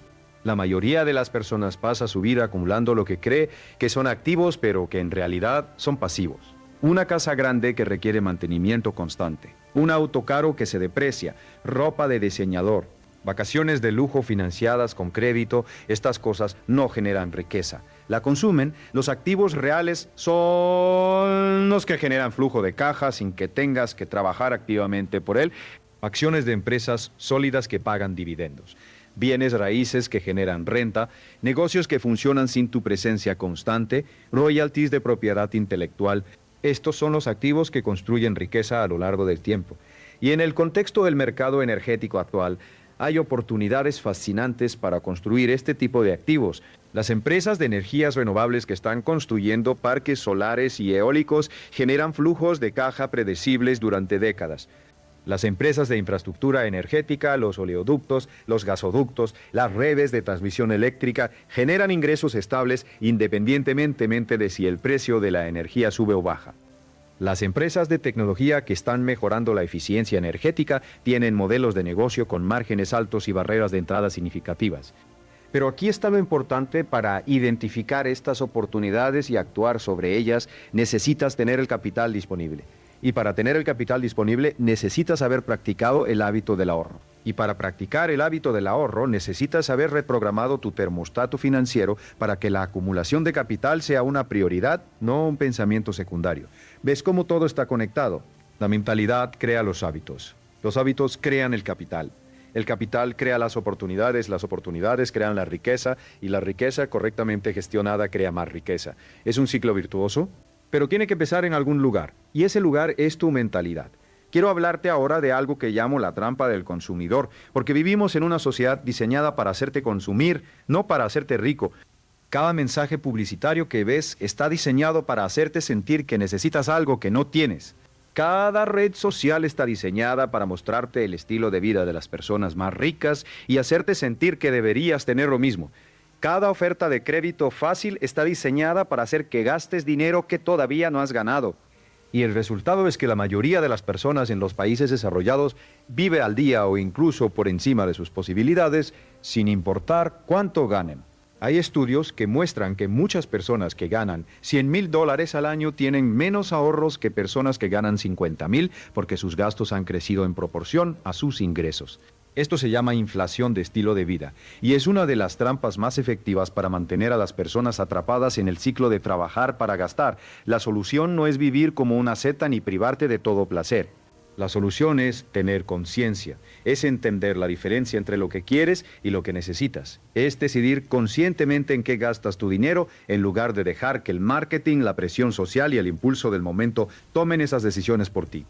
La mayoría de las personas pasa su vida acumulando lo que cree que son activos, pero que en realidad son pasivos. Una casa grande que requiere mantenimiento constante, un auto caro que se deprecia, ropa de diseñador, vacaciones de lujo financiadas con crédito, estas cosas no generan riqueza. La consumen, los activos reales son los que generan flujo de caja sin que tengas que trabajar activamente por él, acciones de empresas sólidas que pagan dividendos, bienes raíces que generan renta, negocios que funcionan sin tu presencia constante, royalties de propiedad intelectual. Estos son los activos que construyen riqueza a lo largo del tiempo. Y en el contexto del mercado energético actual, hay oportunidades fascinantes para construir este tipo de activos. Las empresas de energías renovables que están construyendo parques solares y eólicos generan flujos de caja predecibles durante décadas. Las empresas de infraestructura energética, los oleoductos, los gasoductos, las redes de transmisión eléctrica generan ingresos estables independientemente de si el precio de la energía sube o baja. Las empresas de tecnología que están mejorando la eficiencia energética tienen modelos de negocio con márgenes altos y barreras de entrada significativas. Pero aquí está lo importante: para identificar estas oportunidades y actuar sobre ellas, necesitas tener el capital disponible. Y para tener el capital disponible, necesitas haber practicado el hábito del ahorro. Y para practicar el hábito del ahorro, necesitas haber reprogramado tu termostato financiero para que la acumulación de capital sea una prioridad, no un pensamiento secundario. ¿Ves cómo todo está conectado? La mentalidad crea los hábitos crean el capital crea las oportunidades crean la riqueza, y la riqueza correctamente gestionada crea más riqueza. ¿Es un ciclo virtuoso? Pero tiene que empezar en algún lugar, y ese lugar es tu mentalidad. Quiero hablarte ahora de algo que llamo la trampa del consumidor, porque vivimos en una sociedad diseñada para hacerte consumir, no para hacerte rico. Cada mensaje publicitario que ves está diseñado para hacerte sentir que necesitas algo que no tienes. Cada red social está diseñada para mostrarte el estilo de vida de las personas más ricas y hacerte sentir que deberías tener lo mismo. Cada oferta de crédito fácil está diseñada para hacer que gastes dinero que todavía no has ganado. Y el resultado es que la mayoría de las personas en los países desarrollados vive al día o incluso por encima de sus posibilidades, sin importar cuánto ganen. Hay estudios que muestran que muchas personas que ganan $100,000 al año tienen menos ahorros que personas que ganan 50,000, porque sus gastos han crecido en proporción a sus ingresos. Esto se llama inflación de estilo de vida, y es una de las trampas más efectivas para mantener a las personas atrapadas en el ciclo de trabajar para gastar. La solución no es vivir como una seta ni privarte de todo placer. La solución es tener conciencia, es entender la diferencia entre lo que quieres y lo que necesitas. Es decidir conscientemente en qué gastas tu dinero en lugar de dejar que el marketing, la presión social y el impulso del momento tomen esas decisiones por ti.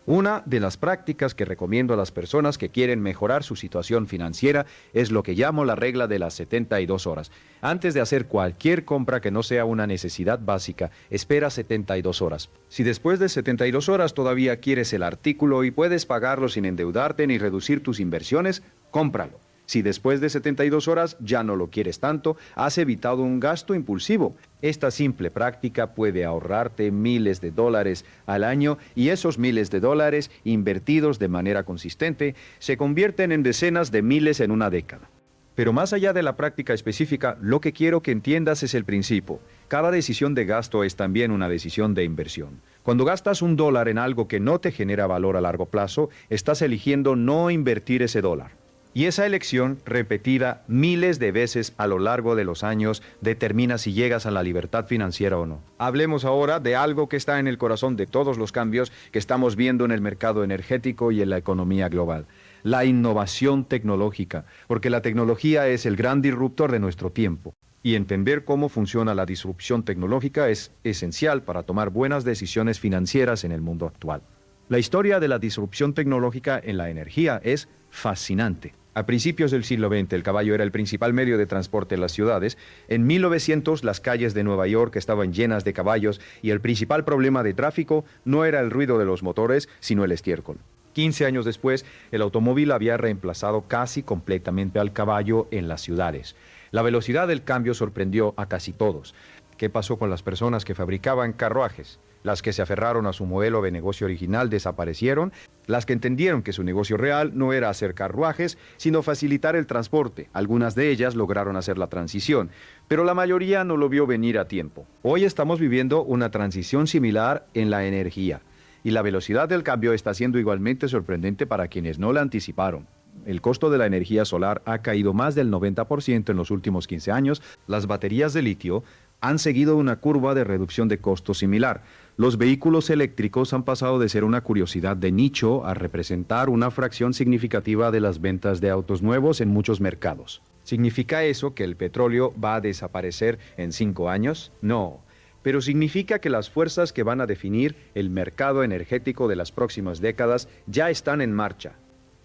Una de las prácticas que recomiendo a las personas que quieren mejorar su situación financiera es lo que llamo la regla de las 72 horas. Antes de hacer cualquier compra que no sea una necesidad básica, espera 72 horas. Si después de 72 horas todavía quieres el artículo y puedes pagarlo sin endeudarte ni reducir tus inversiones, cómpralo. Si después de 72 horas ya no lo quieres tanto, has evitado un gasto impulsivo. Esta simple práctica puede ahorrarte miles de dólares al año, y esos miles de dólares invertidos de manera consistente se convierten en decenas de miles en una década. Pero más allá de la práctica específica, lo que quiero que entiendas es el principio. Cada decisión de gasto es también una decisión de inversión. Cuando gastas $1 en algo que no te genera valor a largo plazo, estás eligiendo no invertir ese dólar. Y esa elección, repetida miles de veces a lo largo de los años, determina si llegas a la libertad financiera o no. Hablemos ahora de algo que está en el corazón de todos los cambios que estamos viendo en el mercado energético y en la economía global: la innovación tecnológica, porque la tecnología es el gran disruptor de nuestro tiempo. Y entender cómo funciona la disrupción tecnológica es esencial para tomar buenas decisiones financieras en el mundo actual. La historia de la disrupción tecnológica en la energía es fascinante. A principios del siglo XX, el caballo era el principal medio de transporte en las ciudades. En 1900, las calles de Nueva York estaban llenas de caballos, y el principal problema de tráfico no era el ruido de los motores, sino el estiércol. 15 años después, el automóvil había reemplazado casi completamente al caballo en las ciudades. La velocidad del cambio sorprendió a casi todos. ¿Qué pasó con las personas que fabricaban carruajes? Las que se aferraron a su modelo de negocio original desaparecieron. Las que entendieron que su negocio real no era hacer carruajes, sino facilitar el transporte. Algunas de ellas lograron hacer la transición, pero la mayoría no lo vio venir a tiempo. Hoy estamos viviendo una transición similar en la energía, y la velocidad del cambio está siendo igualmente sorprendente para quienes no la anticiparon. El costo de la energía solar ha caído más del 90% en los últimos 15 años. Las baterías de litio han seguido una curva de reducción de costos similar. Los vehículos eléctricos han pasado de ser una curiosidad de nicho a representar una fracción significativa de las ventas de autos nuevos en muchos mercados. ¿Significa eso que el petróleo va a desaparecer en 5 años? No. Pero significa que las fuerzas que van a definir el mercado energético de las próximas décadas ya están en marcha.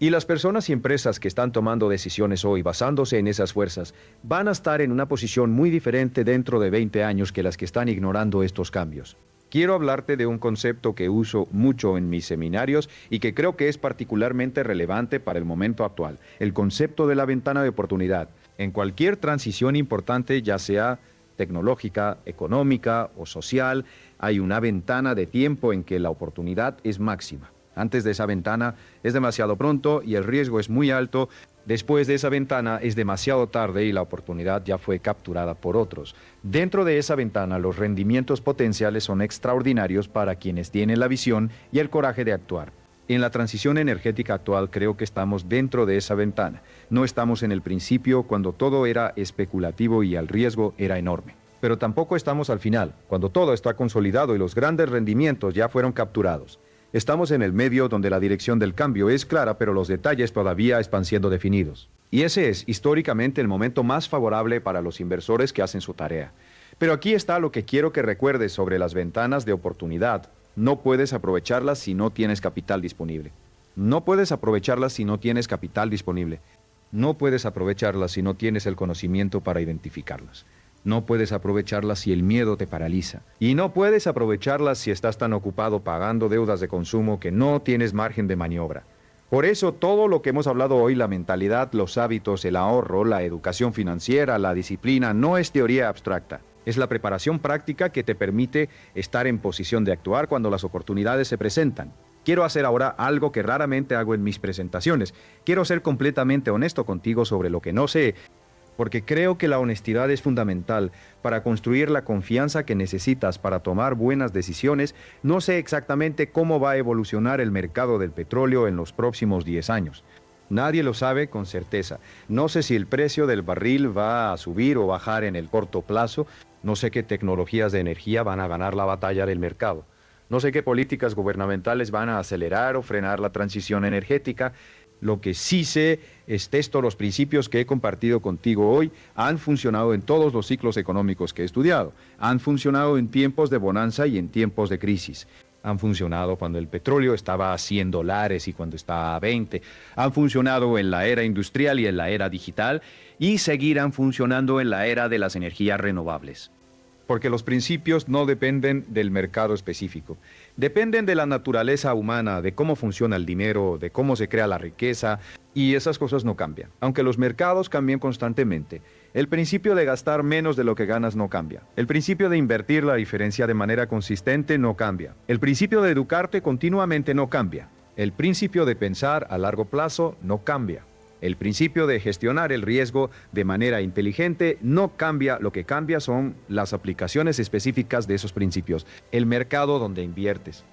Y las personas y empresas que están tomando decisiones hoy basándose en esas fuerzas van a estar en una posición muy diferente dentro de 20 años que las que están ignorando estos cambios. Quiero hablarte de un concepto que uso mucho en mis seminarios y que creo que es particularmente relevante para el momento actual, el concepto de la ventana de oportunidad. En cualquier transición importante, ya sea tecnológica, económica o social, hay una ventana de tiempo en que la oportunidad es máxima. Antes de esa ventana es demasiado pronto y el riesgo es muy alto. Después de esa ventana es demasiado tarde y la oportunidad ya fue capturada por otros. Dentro de esa ventana los rendimientos potenciales son extraordinarios para quienes tienen la visión y el coraje de actuar. En la transición energética actual creo que estamos dentro de esa ventana. No estamos en el principio cuando todo era especulativo y el riesgo era enorme. Pero tampoco estamos al final, cuando todo está consolidado y los grandes rendimientos ya fueron capturados. Estamos en el medio donde la dirección del cambio es clara, pero los detalles todavía están siendo definidos. Y ese es, históricamente, el momento más favorable para los inversores que hacen su tarea. Pero aquí está lo que quiero que recuerdes sobre las ventanas de oportunidad. No puedes aprovecharlas si no tienes capital disponible. No puedes aprovecharlas si no tienes capital disponible. No puedes aprovecharlas si no tienes el conocimiento para identificarlas. No puedes aprovecharlas si el miedo te paraliza. Y no puedes aprovecharlas si estás tan ocupado pagando deudas de consumo que no tienes margen de maniobra. Por eso todo lo que hemos hablado hoy, la mentalidad, los hábitos, el ahorro, la educación financiera, la disciplina, no es teoría abstracta. Es la preparación práctica que te permite estar en posición de actuar cuando las oportunidades se presentan. Quiero hacer ahora algo que raramente hago en mis presentaciones. Quiero ser completamente honesto contigo sobre lo que no sé, porque creo que la honestidad es fundamental para construir la confianza que necesitas para tomar buenas decisiones. No sé exactamente cómo va a evolucionar el mercado del petróleo en los próximos 10 años. Nadie lo sabe con certeza. No sé si el precio del barril va a subir o bajar en el corto plazo. No sé qué tecnologías de energía van a ganar la batalla del mercado. No sé qué políticas gubernamentales van a acelerar o frenar la transición energética. Lo que sí sé es esto: los principios que he compartido contigo hoy han funcionado en todos los ciclos económicos que he estudiado. Han funcionado en tiempos de bonanza y en tiempos de crisis. Han funcionado cuando el petróleo estaba a $100 y cuando estaba a 20. Han funcionado en la era industrial y en la era digital y seguirán funcionando en la era de las energías renovables. Porque los principios no dependen del mercado específico. Dependen de la naturaleza humana, de cómo funciona el dinero, de cómo se crea la riqueza, y esas cosas no cambian. Aunque los mercados cambien constantemente, el principio de gastar menos de lo que ganas no cambia. El principio de invertir la diferencia de manera consistente no cambia. El principio de educarte continuamente no cambia. El principio de pensar a largo plazo no cambia. El principio de gestionar el riesgo de manera inteligente no cambia. Lo que cambia son las aplicaciones específicas de esos principios, el mercado donde inviertes,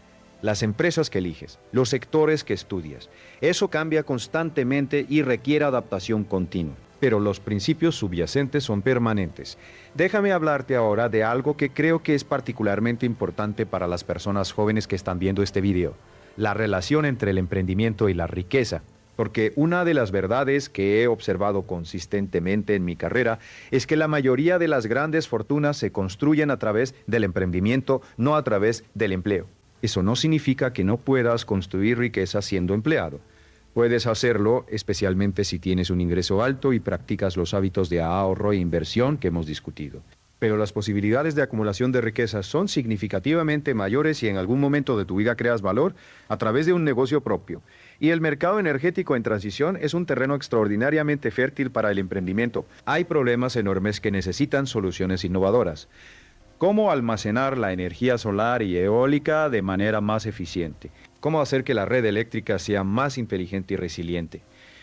las empresas que eliges, los sectores que estudias. Eso cambia constantemente y requiere adaptación continua. Pero los principios subyacentes son permanentes. Déjame hablarte ahora de algo que creo que es particularmente importante para las personas jóvenes que están viendo este video: la relación entre el emprendimiento y la riqueza. Porque una de las verdades que he observado consistentemente en mi carrera es que la mayoría de las grandes fortunas se construyen a través del emprendimiento, no a través del empleo. Eso no significa que no puedas construir riqueza siendo empleado. Puedes hacerlo, especialmente si tienes un ingreso alto y practicas los hábitos de ahorro e inversión que hemos discutido. Pero las posibilidades de acumulación de riqueza son significativamente mayores si en algún momento de tu vida creas valor a través de un negocio propio. Y el mercado energético en transición es un terreno extraordinariamente fértil para el emprendimiento. Hay problemas enormes que necesitan soluciones innovadoras. ¿Cómo almacenar la energía solar y eólica de manera más eficiente? ¿Cómo hacer que la red eléctrica sea más inteligente y resiliente?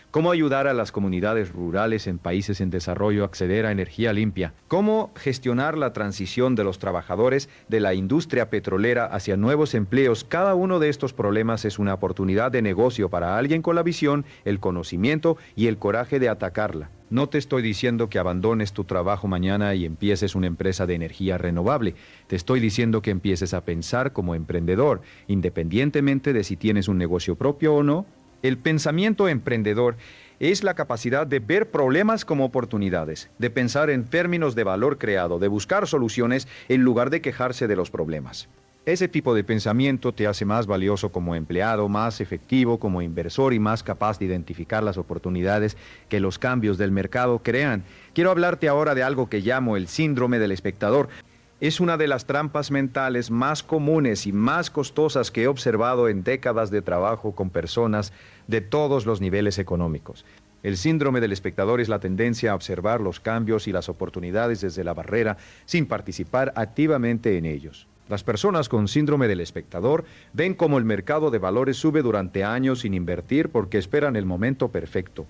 ¿Cómo ayudar a las comunidades rurales en países en desarrollo a acceder a energía limpia? ¿Cómo gestionar la transición de los trabajadores de la industria petrolera hacia nuevos empleos? Cada uno de estos problemas es una oportunidad de negocio para alguien con la visión, el conocimiento y el coraje de atacarla. No te estoy diciendo que abandones tu trabajo mañana y empieces una empresa de energía renovable. Te estoy diciendo que empieces a pensar como emprendedor, independientemente de si tienes un negocio propio o no. El pensamiento emprendedor es la capacidad de ver problemas como oportunidades, de pensar en términos de valor creado, de buscar soluciones en lugar de quejarse de los problemas. Ese tipo de pensamiento te hace más valioso como empleado, más efectivo como inversor y más capaz de identificar las oportunidades que los cambios del mercado crean. Quiero hablarte ahora de algo que llamo el síndrome del espectador. Es una de las trampas mentales más comunes y más costosas que he observado en décadas de trabajo con personas de todos los niveles económicos. El síndrome del espectador es la tendencia a observar los cambios y las oportunidades desde la barrera sin participar activamente en ellos. Las personas con síndrome del espectador ven cómo el mercado de valores sube durante años sin invertir porque esperan el momento perfecto.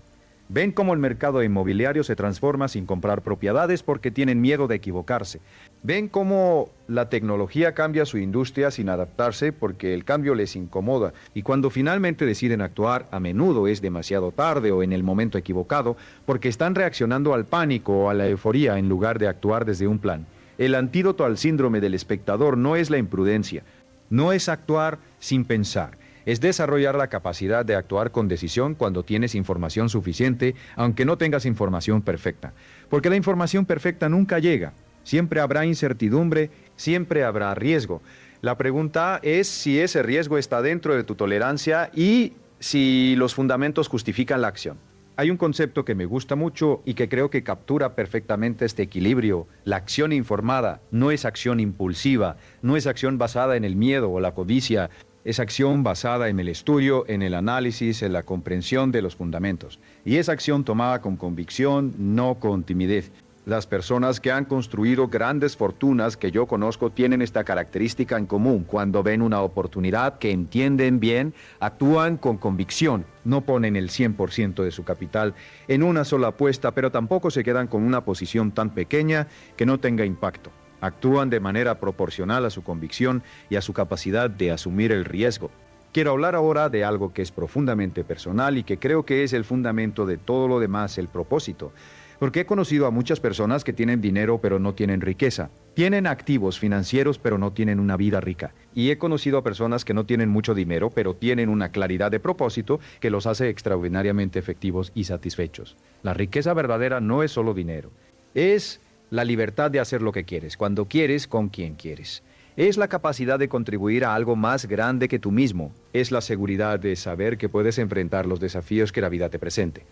Ven cómo el mercado inmobiliario se transforma sin comprar propiedades porque tienen miedo de equivocarse. Ven cómo la tecnología cambia su industria sin adaptarse porque el cambio les incomoda. Y cuando finalmente deciden actuar, a menudo es demasiado tarde o en el momento equivocado porque están reaccionando al pánico o a la euforía en lugar de actuar desde un plan. El antídoto al síndrome del espectador no es la imprudencia, no es actuar sin pensar. Es desarrollar la capacidad de actuar con decisión cuando tienes información suficiente, aunque no tengas información perfecta. Porque la información perfecta nunca llega. Siempre habrá incertidumbre, siempre habrá riesgo. La pregunta es si ese riesgo está dentro de tu tolerancia y si los fundamentos justifican la acción. Hay un concepto que me gusta mucho y que creo que captura perfectamente este equilibrio. La acción informada no es acción impulsiva, no es acción basada en el miedo o la codicia. Es acción basada en el estudio, en el análisis, en la comprensión de los fundamentos. Y es acción tomada con convicción, no con timidez. Las personas que han construido grandes fortunas que yo conozco tienen esta característica en común. Cuando ven una oportunidad que entienden bien, actúan con convicción. No ponen el 100% de su capital en una sola apuesta, pero tampoco se quedan con una posición tan pequeña que no tenga impacto. Actúan de manera proporcional a su convicción y a su capacidad de asumir el riesgo. Quiero hablar ahora de algo que es profundamente personal y que creo que es el fundamento de todo lo demás, el propósito. Porque he conocido a muchas personas que tienen dinero pero no tienen riqueza. Tienen activos financieros pero no tienen una vida rica. Y he conocido a personas que no tienen mucho dinero pero tienen una claridad de propósito que los hace extraordinariamente efectivos y satisfechos. La riqueza verdadera no es solo dinero. Es la libertad de hacer lo que quieres, cuando quieres, con quien quieres. Es la capacidad de contribuir a algo más grande que tú mismo. Es la seguridad de saber que puedes enfrentar los desafíos que la vida te presente.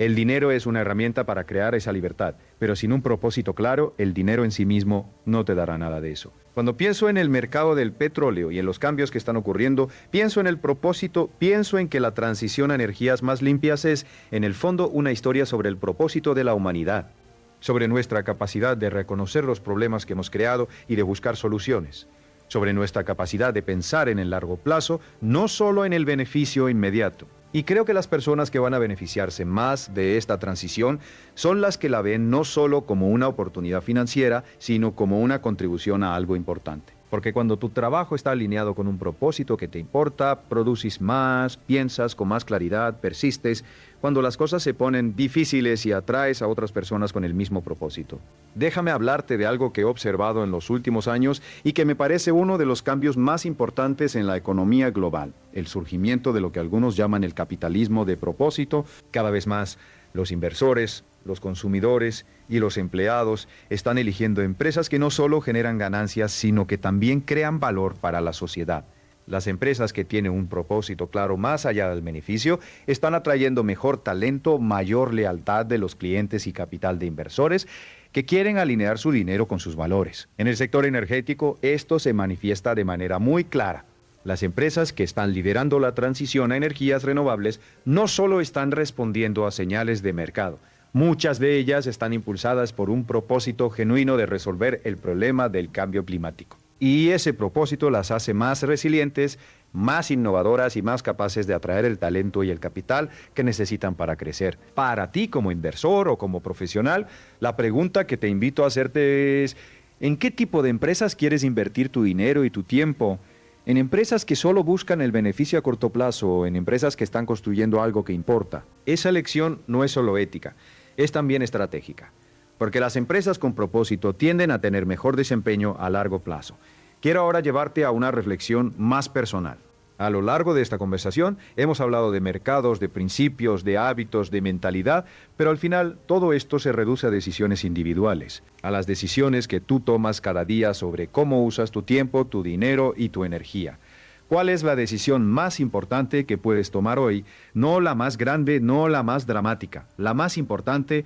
El dinero es una herramienta para crear esa libertad, pero sin un propósito claro, el dinero en sí mismo no te dará nada de eso. Cuando pienso en el mercado del petróleo y en los cambios que están ocurriendo, pienso en el propósito, pienso en que la transición a energías más limpias es, en el fondo, una historia sobre el propósito de la humanidad, sobre nuestra capacidad de reconocer los problemas que hemos creado y de buscar soluciones, sobre nuestra capacidad de pensar en el largo plazo, no solo en el beneficio inmediato. Y creo que las personas que van a beneficiarse más de esta transición son las que la ven no solo como una oportunidad financiera, sino como una contribución a algo importante. Porque cuando tu trabajo está alineado con un propósito que te importa, produces más, piensas con más claridad, persistes, cuando las cosas se ponen difíciles y atraes a otras personas con el mismo propósito. Déjame hablarte de algo que he observado en los últimos años y que me parece uno de los cambios más importantes en la economía global, el surgimiento de lo que algunos llaman el capitalismo de propósito. Cada vez más, los inversores, los consumidores y los empleados están eligiendo empresas que no solo generan ganancias, sino que también crean valor para la sociedad. Las empresas que tienen un propósito claro más allá del beneficio están atrayendo mejor talento, mayor lealtad de los clientes y capital de inversores que quieren alinear su dinero con sus valores. En el sector energético, esto se manifiesta de manera muy clara. Las empresas que están liderando la transición a energías renovables no solo están respondiendo a señales de mercado, muchas de ellas están impulsadas por un propósito genuino de resolver el problema del cambio climático. Y ese propósito las hace más resilientes, más innovadoras y más capaces de atraer el talento y el capital que necesitan para crecer. Para ti como inversor o como profesional, la pregunta que te invito a hacerte es: ¿en qué tipo de empresas quieres invertir tu dinero y tu tiempo? ¿En empresas que solo buscan el beneficio a corto plazo o en empresas que están construyendo algo que importa? Esa elección no es solo ética, es también estratégica, porque las empresas con propósito tienden a tener mejor desempeño a largo plazo. Quiero ahora llevarte a una reflexión más personal. A lo largo de esta conversación hemos hablado de mercados, de principios, de hábitos, de mentalidad, pero al final todo esto se reduce a decisiones individuales, a las decisiones que tú tomas cada día sobre cómo usas tu tiempo, tu dinero y tu energía. ¿Cuál es la decisión más importante que puedes tomar hoy? No la más grande, no la más dramática, la más importante.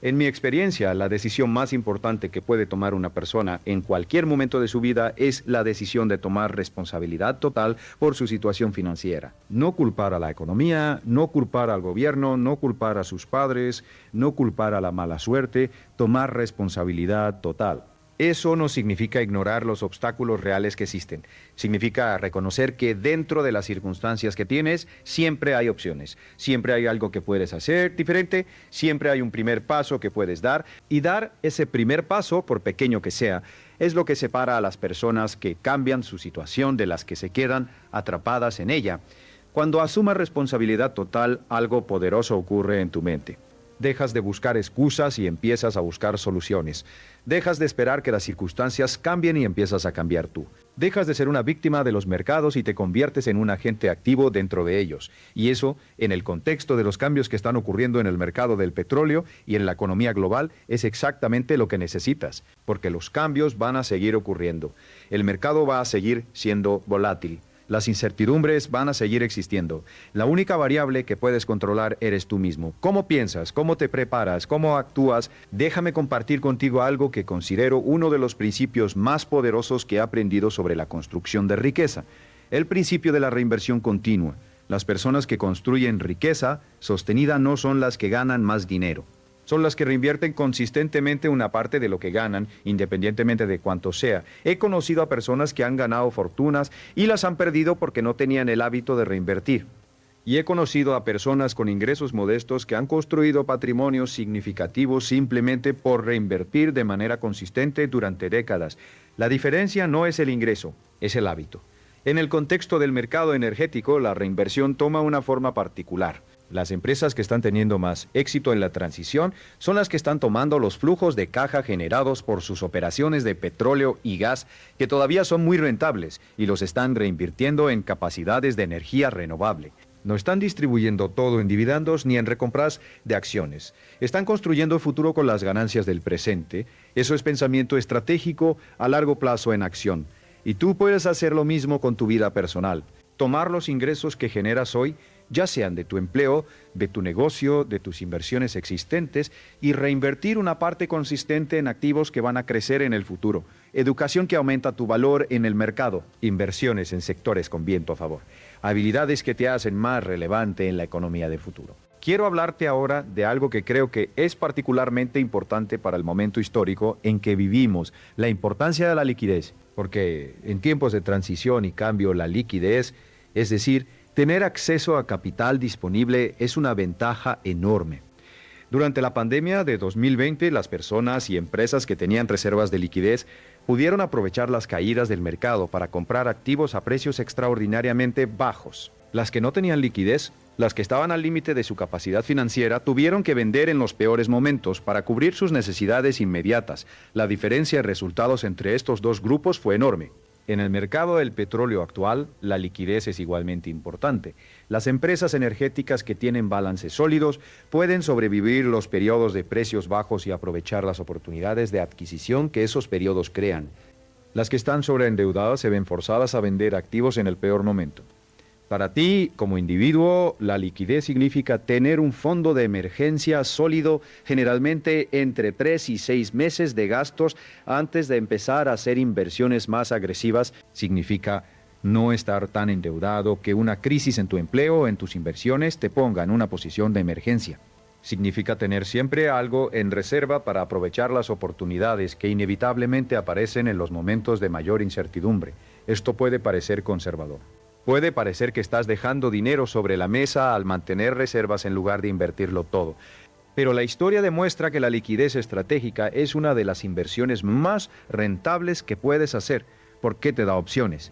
En mi experiencia, la decisión más importante que puede tomar una persona en cualquier momento de su vida es la decisión de tomar responsabilidad total por su situación financiera. No culpar a la economía, no culpar al gobierno, no culpar a sus padres, no culpar a la mala suerte, tomar responsabilidad total. Eso no significa ignorar los obstáculos reales que existen. Significa reconocer que dentro de las circunstancias que tienes, siempre hay opciones. Siempre hay algo que puedes hacer diferente, siempre hay un primer paso que puedes dar. Y dar ese primer paso, por pequeño que sea, es lo que separa a las personas que cambian su situación de las que se quedan atrapadas en ella. Cuando asumas responsabilidad total, algo poderoso ocurre en tu mente. Dejas de buscar excusas y empiezas a buscar soluciones. Dejas de esperar que las circunstancias cambien y empiezas a cambiar tú. Dejas de ser una víctima de los mercados y te conviertes en un agente activo dentro de ellos. Y eso, en el contexto de los cambios que están ocurriendo en el mercado del petróleo y en la economía global, es exactamente lo que necesitas. Porque los cambios van a seguir ocurriendo. El mercado va a seguir siendo volátil. Las incertidumbres van a seguir existiendo. La única variable que puedes controlar eres tú mismo. ¿Cómo piensas? ¿Cómo te preparas? ¿Cómo actúas? Déjame compartir contigo algo que considero uno de los principios más poderosos que he aprendido sobre la construcción de riqueza. El principio de la reinversión continua. Las personas que construyen riqueza sostenida no son las que ganan más dinero. Son las que reinvierten consistentemente una parte de lo que ganan, independientemente de cuánto sea. He conocido a personas que han ganado fortunas y las han perdido porque no tenían el hábito de reinvertir. Y he conocido a personas con ingresos modestos que han construido patrimonios significativos simplemente por reinvertir de manera consistente durante décadas. La diferencia no es el ingreso, es el hábito. En el contexto del mercado energético, la reinversión toma una forma particular. Las empresas que están teniendo más éxito en la transición son las que están tomando los flujos de caja generados por sus operaciones de petróleo y gas, que todavía son muy rentables, y los están reinvirtiendo en capacidades de energía renovable. No están distribuyendo todo en dividendos ni en recompras de acciones. Están construyendo el futuro con las ganancias del presente. Eso es pensamiento estratégico a largo plazo en acción. Y tú puedes hacer lo mismo con tu vida personal. Tomar los ingresos que generas hoy, ya sean de tu empleo, de tu negocio, de tus inversiones existentes, y reinvertir una parte consistente en activos que van a crecer en el futuro. Educación que aumenta tu valor en el mercado. Inversiones en sectores con viento a favor. Habilidades que te hacen más relevante en la economía del futuro. Quiero hablarte ahora de algo que creo que es particularmente importante para el momento histórico en que vivimos, la importancia de la liquidez. Porque en tiempos de transición y cambio, la liquidez, es decir, tener acceso a capital disponible, es una ventaja enorme. Durante la pandemia de 2020, las personas y empresas que tenían reservas de liquidez pudieron aprovechar las caídas del mercado para comprar activos a precios extraordinariamente bajos. Las que no tenían liquidez, las que estaban al límite de su capacidad financiera, tuvieron que vender en los peores momentos para cubrir sus necesidades inmediatas. La diferencia de resultados entre estos dos grupos fue enorme. En el mercado del petróleo actual, la liquidez es igualmente importante. Las empresas energéticas que tienen balances sólidos pueden sobrevivir los periodos de precios bajos y aprovechar las oportunidades de adquisición que esos periodos crean. Las que están sobreendeudadas se ven forzadas a vender activos en el peor momento. Para ti, como individuo, la liquidez significa tener un fondo de emergencia sólido, generalmente entre 3 y 6 meses de gastos antes de empezar a hacer inversiones más agresivas. Significa No estar tan endeudado que una crisis en tu empleo o en tus inversiones te ponga en una posición de emergencia. Significa tener siempre algo en reserva para aprovechar las oportunidades que inevitablemente aparecen en los momentos de mayor incertidumbre. Esto puede parecer conservador. Puede parecer que estás dejando dinero sobre la mesa al mantener reservas en lugar de invertirlo todo. Pero la historia demuestra que la liquidez estratégica es una de las inversiones más rentables que puedes hacer, porque te da opciones.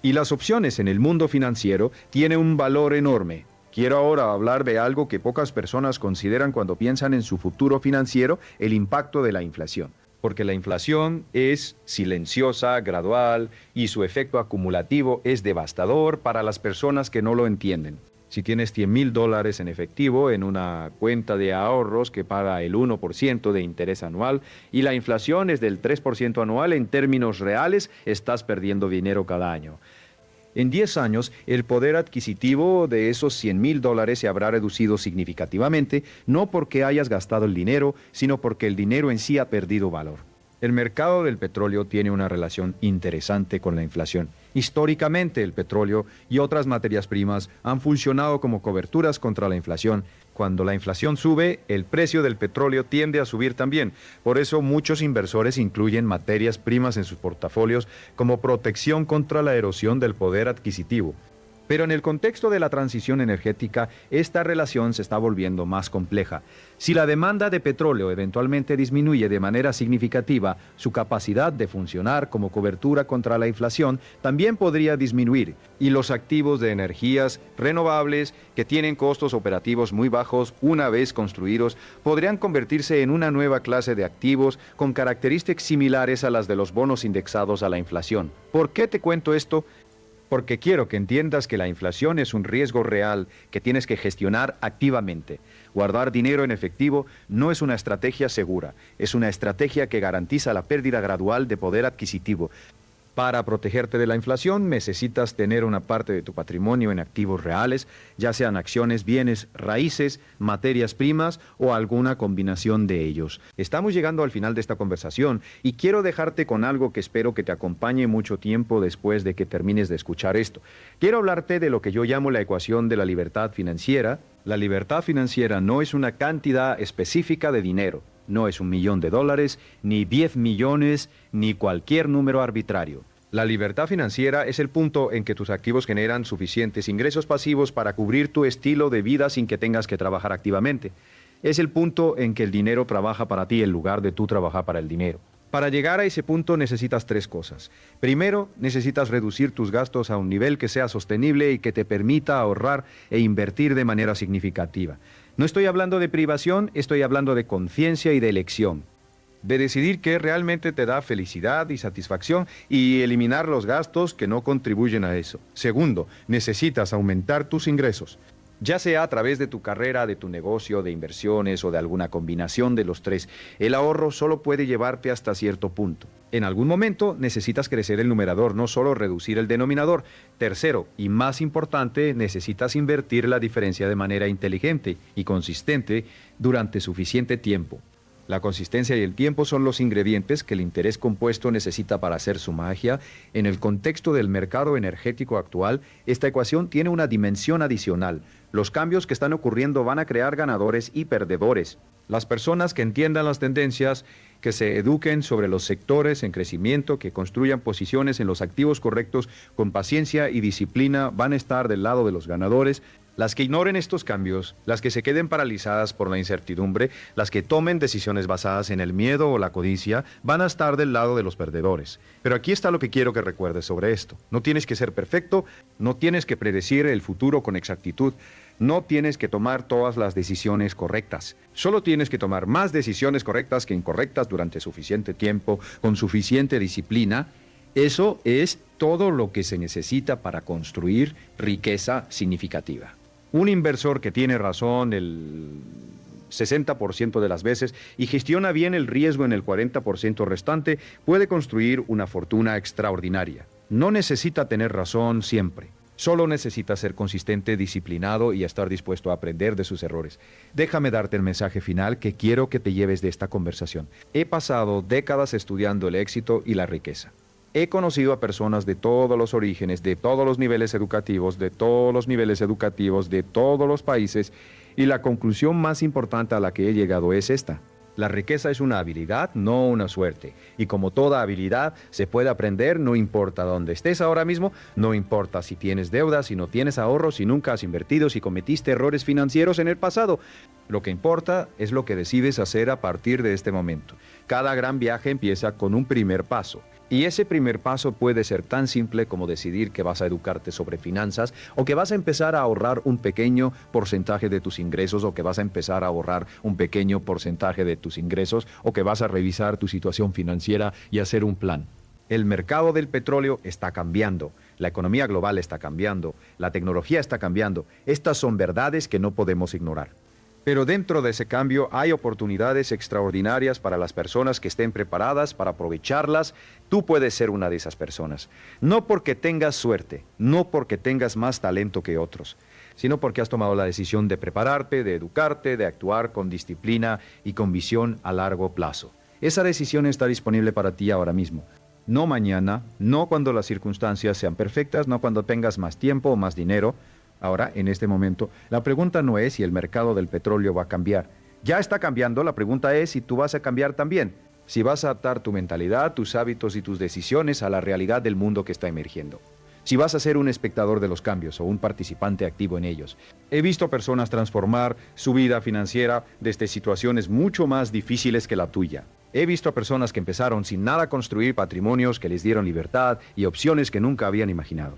Y las opciones en el mundo financiero tienen un valor enorme. Quiero ahora hablar de algo que pocas personas consideran cuando piensan en su futuro financiero, el impacto de la inflación. Porque la inflación es silenciosa, gradual, y su efecto acumulativo es devastador para las personas que no lo entienden. Si tienes $100,000 en efectivo en una cuenta de ahorros que paga el 1% de interés anual y la inflación es del 3% anual, en términos reales estás perdiendo dinero cada año. En 10 años, el poder adquisitivo de esos $100,000 se habrá reducido significativamente, no porque hayas gastado el dinero, sino porque el dinero en sí ha perdido valor. El mercado del petróleo tiene una relación interesante con la inflación. Históricamente, el petróleo y otras materias primas han funcionado como coberturas contra la inflación. Cuando la inflación sube, el precio del petróleo tiende a subir también. Por eso muchos inversores incluyen materias primas en sus portafolios como protección contra la erosión del poder adquisitivo. Pero en el contexto de la transición energética, esta relación se está volviendo más compleja. Si la demanda de petróleo eventualmente disminuye de manera significativa, su capacidad de funcionar como cobertura contra la inflación también podría disminuir, y los activos de energías renovables, que tienen costos operativos muy bajos una vez construidos, podrían convertirse en una nueva clase de activos con características similares a las de los bonos indexados a la inflación. ¿Por qué te cuento esto? Porque quiero que entiendas que la inflación es un riesgo real que tienes que gestionar activamente. Guardar dinero en efectivo no es una estrategia segura, es una estrategia que garantiza la pérdida gradual de poder adquisitivo. Para protegerte de la inflación necesitas tener una parte de tu patrimonio en activos reales, ya sean acciones, bienes, raíces, materias primas o alguna combinación de ellos. Estamos llegando al final de esta conversación y quiero dejarte con algo que espero que te acompañe mucho tiempo después de que termines de escuchar esto. Quiero hablarte de lo que yo llamo la ecuación de la libertad financiera. La libertad financiera no es una cantidad específica de dinero. No es $1,000,000, ni 10 millones, ni cualquier número arbitrario. La libertad financiera es el punto en que tus activos generan suficientes ingresos pasivos para cubrir tu estilo de vida sin que tengas que trabajar activamente. Es el punto en que el dinero trabaja para ti en lugar de tú trabajar para el dinero. Para llegar a ese punto necesitas 3 cosas. Primero, necesitas reducir tus gastos a un nivel que sea sostenible y que te permita ahorrar e invertir de manera significativa. No estoy hablando de privación, estoy hablando de conciencia y de elección. De decidir qué realmente te da felicidad y satisfacción y eliminar los gastos que no contribuyen a eso. Segundo, necesitas aumentar tus ingresos. Ya sea a través de tu carrera, de tu negocio, de inversiones o de alguna combinación de los 3, el ahorro solo puede llevarte hasta cierto punto. En algún momento necesitas crecer el numerador, no solo reducir el denominador. Tercero, y más importante, necesitas invertir la diferencia de manera inteligente y consistente durante suficiente tiempo. La consistencia y el tiempo son los ingredientes que el interés compuesto necesita para hacer su magia. En el contexto del mercado energético actual, esta ecuación tiene una dimensión adicional. Los cambios que están ocurriendo van a crear ganadores y perdedores. Las personas que entiendan las tendencias, que se eduquen sobre los sectores en crecimiento, que construyan posiciones en los activos correctos con paciencia y disciplina, van a estar del lado de los ganadores. Las que ignoren estos cambios, las que se queden paralizadas por la incertidumbre, las que tomen decisiones basadas en el miedo o la codicia, van a estar del lado de los perdedores. Pero aquí está lo que quiero que recuerdes sobre esto. No tienes que ser perfecto, no tienes que predecir el futuro con exactitud, no tienes que tomar todas las decisiones correctas. Solo tienes que tomar más decisiones correctas que incorrectas durante suficiente tiempo, con suficiente disciplina. Eso es todo lo que se necesita para construir riqueza significativa. Un inversor que tiene razón el 60% de las veces y gestiona bien el riesgo en el 40% restante puede construir una fortuna extraordinaria. No necesita tener razón siempre. Solo necesita ser consistente, disciplinado y estar dispuesto a aprender de sus errores. Déjame darte el mensaje final que quiero que te lleves de esta conversación. He pasado décadas estudiando el éxito y la riqueza. He conocido a personas de todos los orígenes, de todos los niveles educativos, de todos los niveles educativos, de todos los países, y la conclusión más importante a la que he llegado es esta. La riqueza es una habilidad, no una suerte. Y como toda habilidad, se puede aprender, no importa dónde estés ahora mismo, no importa si tienes deudas, si no tienes ahorros, si nunca has invertido, si cometiste errores financieros en el pasado. Lo que importa es lo que decides hacer a partir de este momento. Cada gran viaje empieza con un primer paso. Y ese primer paso puede ser tan simple como decidir que vas a educarte sobre finanzas o que vas a empezar a ahorrar un pequeño porcentaje de tus ingresos o que vas a empezar a ahorrar un pequeño porcentaje de tus ingresos o que vas a revisar tu situación financiera y hacer un plan. El mercado del petróleo está cambiando, la economía global está cambiando, la tecnología está cambiando. Estas son verdades que no podemos ignorar. Pero dentro de ese cambio hay oportunidades extraordinarias para las personas que estén preparadas para aprovecharlas. Tú puedes ser una de esas personas. No porque tengas suerte, no porque tengas más talento que otros, sino porque has tomado la decisión de prepararte, de educarte, de actuar con disciplina y con visión a largo plazo. Esa decisión está disponible para ti ahora mismo. No mañana, no cuando las circunstancias sean perfectas, no cuando tengas más tiempo o más dinero. Ahora, en este momento, la pregunta no es si el mercado del petróleo va a cambiar. Ya está cambiando, la pregunta es si tú vas a cambiar también. Si vas a adaptar tu mentalidad, tus hábitos y tus decisiones a la realidad del mundo que está emergiendo. Si vas a ser un espectador de los cambios o un participante activo en ellos. He visto personas transformar su vida financiera desde situaciones mucho más difíciles que la tuya. He visto a personas que empezaron sin nada construir patrimonios que les dieron libertad y opciones que nunca habían imaginado.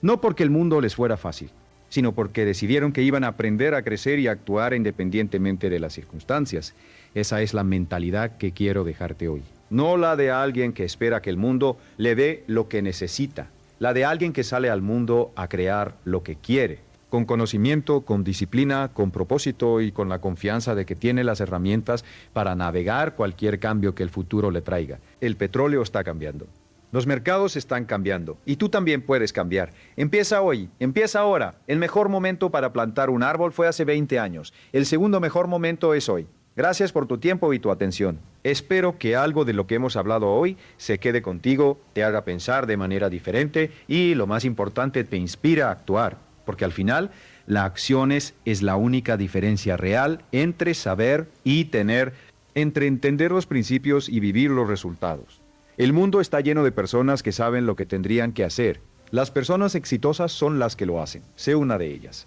No porque el mundo les fuera fácil, sino porque decidieron que iban a aprender a crecer y a actuar independientemente de las circunstancias. Esa es la mentalidad que quiero dejarte hoy. No la de alguien que espera que el mundo le dé lo que necesita, la de alguien que sale al mundo a crear lo que quiere, con conocimiento, con disciplina, con propósito y con la confianza de que tiene las herramientas para navegar cualquier cambio que el futuro le traiga. El petróleo está cambiando. Los mercados están cambiando y tú también puedes cambiar. Empieza hoy, empieza ahora. El mejor momento para plantar un árbol fue hace 20 años. El segundo mejor momento es hoy. Gracias por tu tiempo y tu atención. Espero que algo de lo que hemos hablado hoy se quede contigo, te haga pensar de manera diferente y, lo más importante, te inspira a actuar. Porque al final, la acción es la única diferencia real entre saber y tener, entre entender los principios y vivir los resultados. El mundo está lleno de personas que saben lo que tendrían que hacer. Las personas exitosas son las que lo hacen. Sé una de ellas.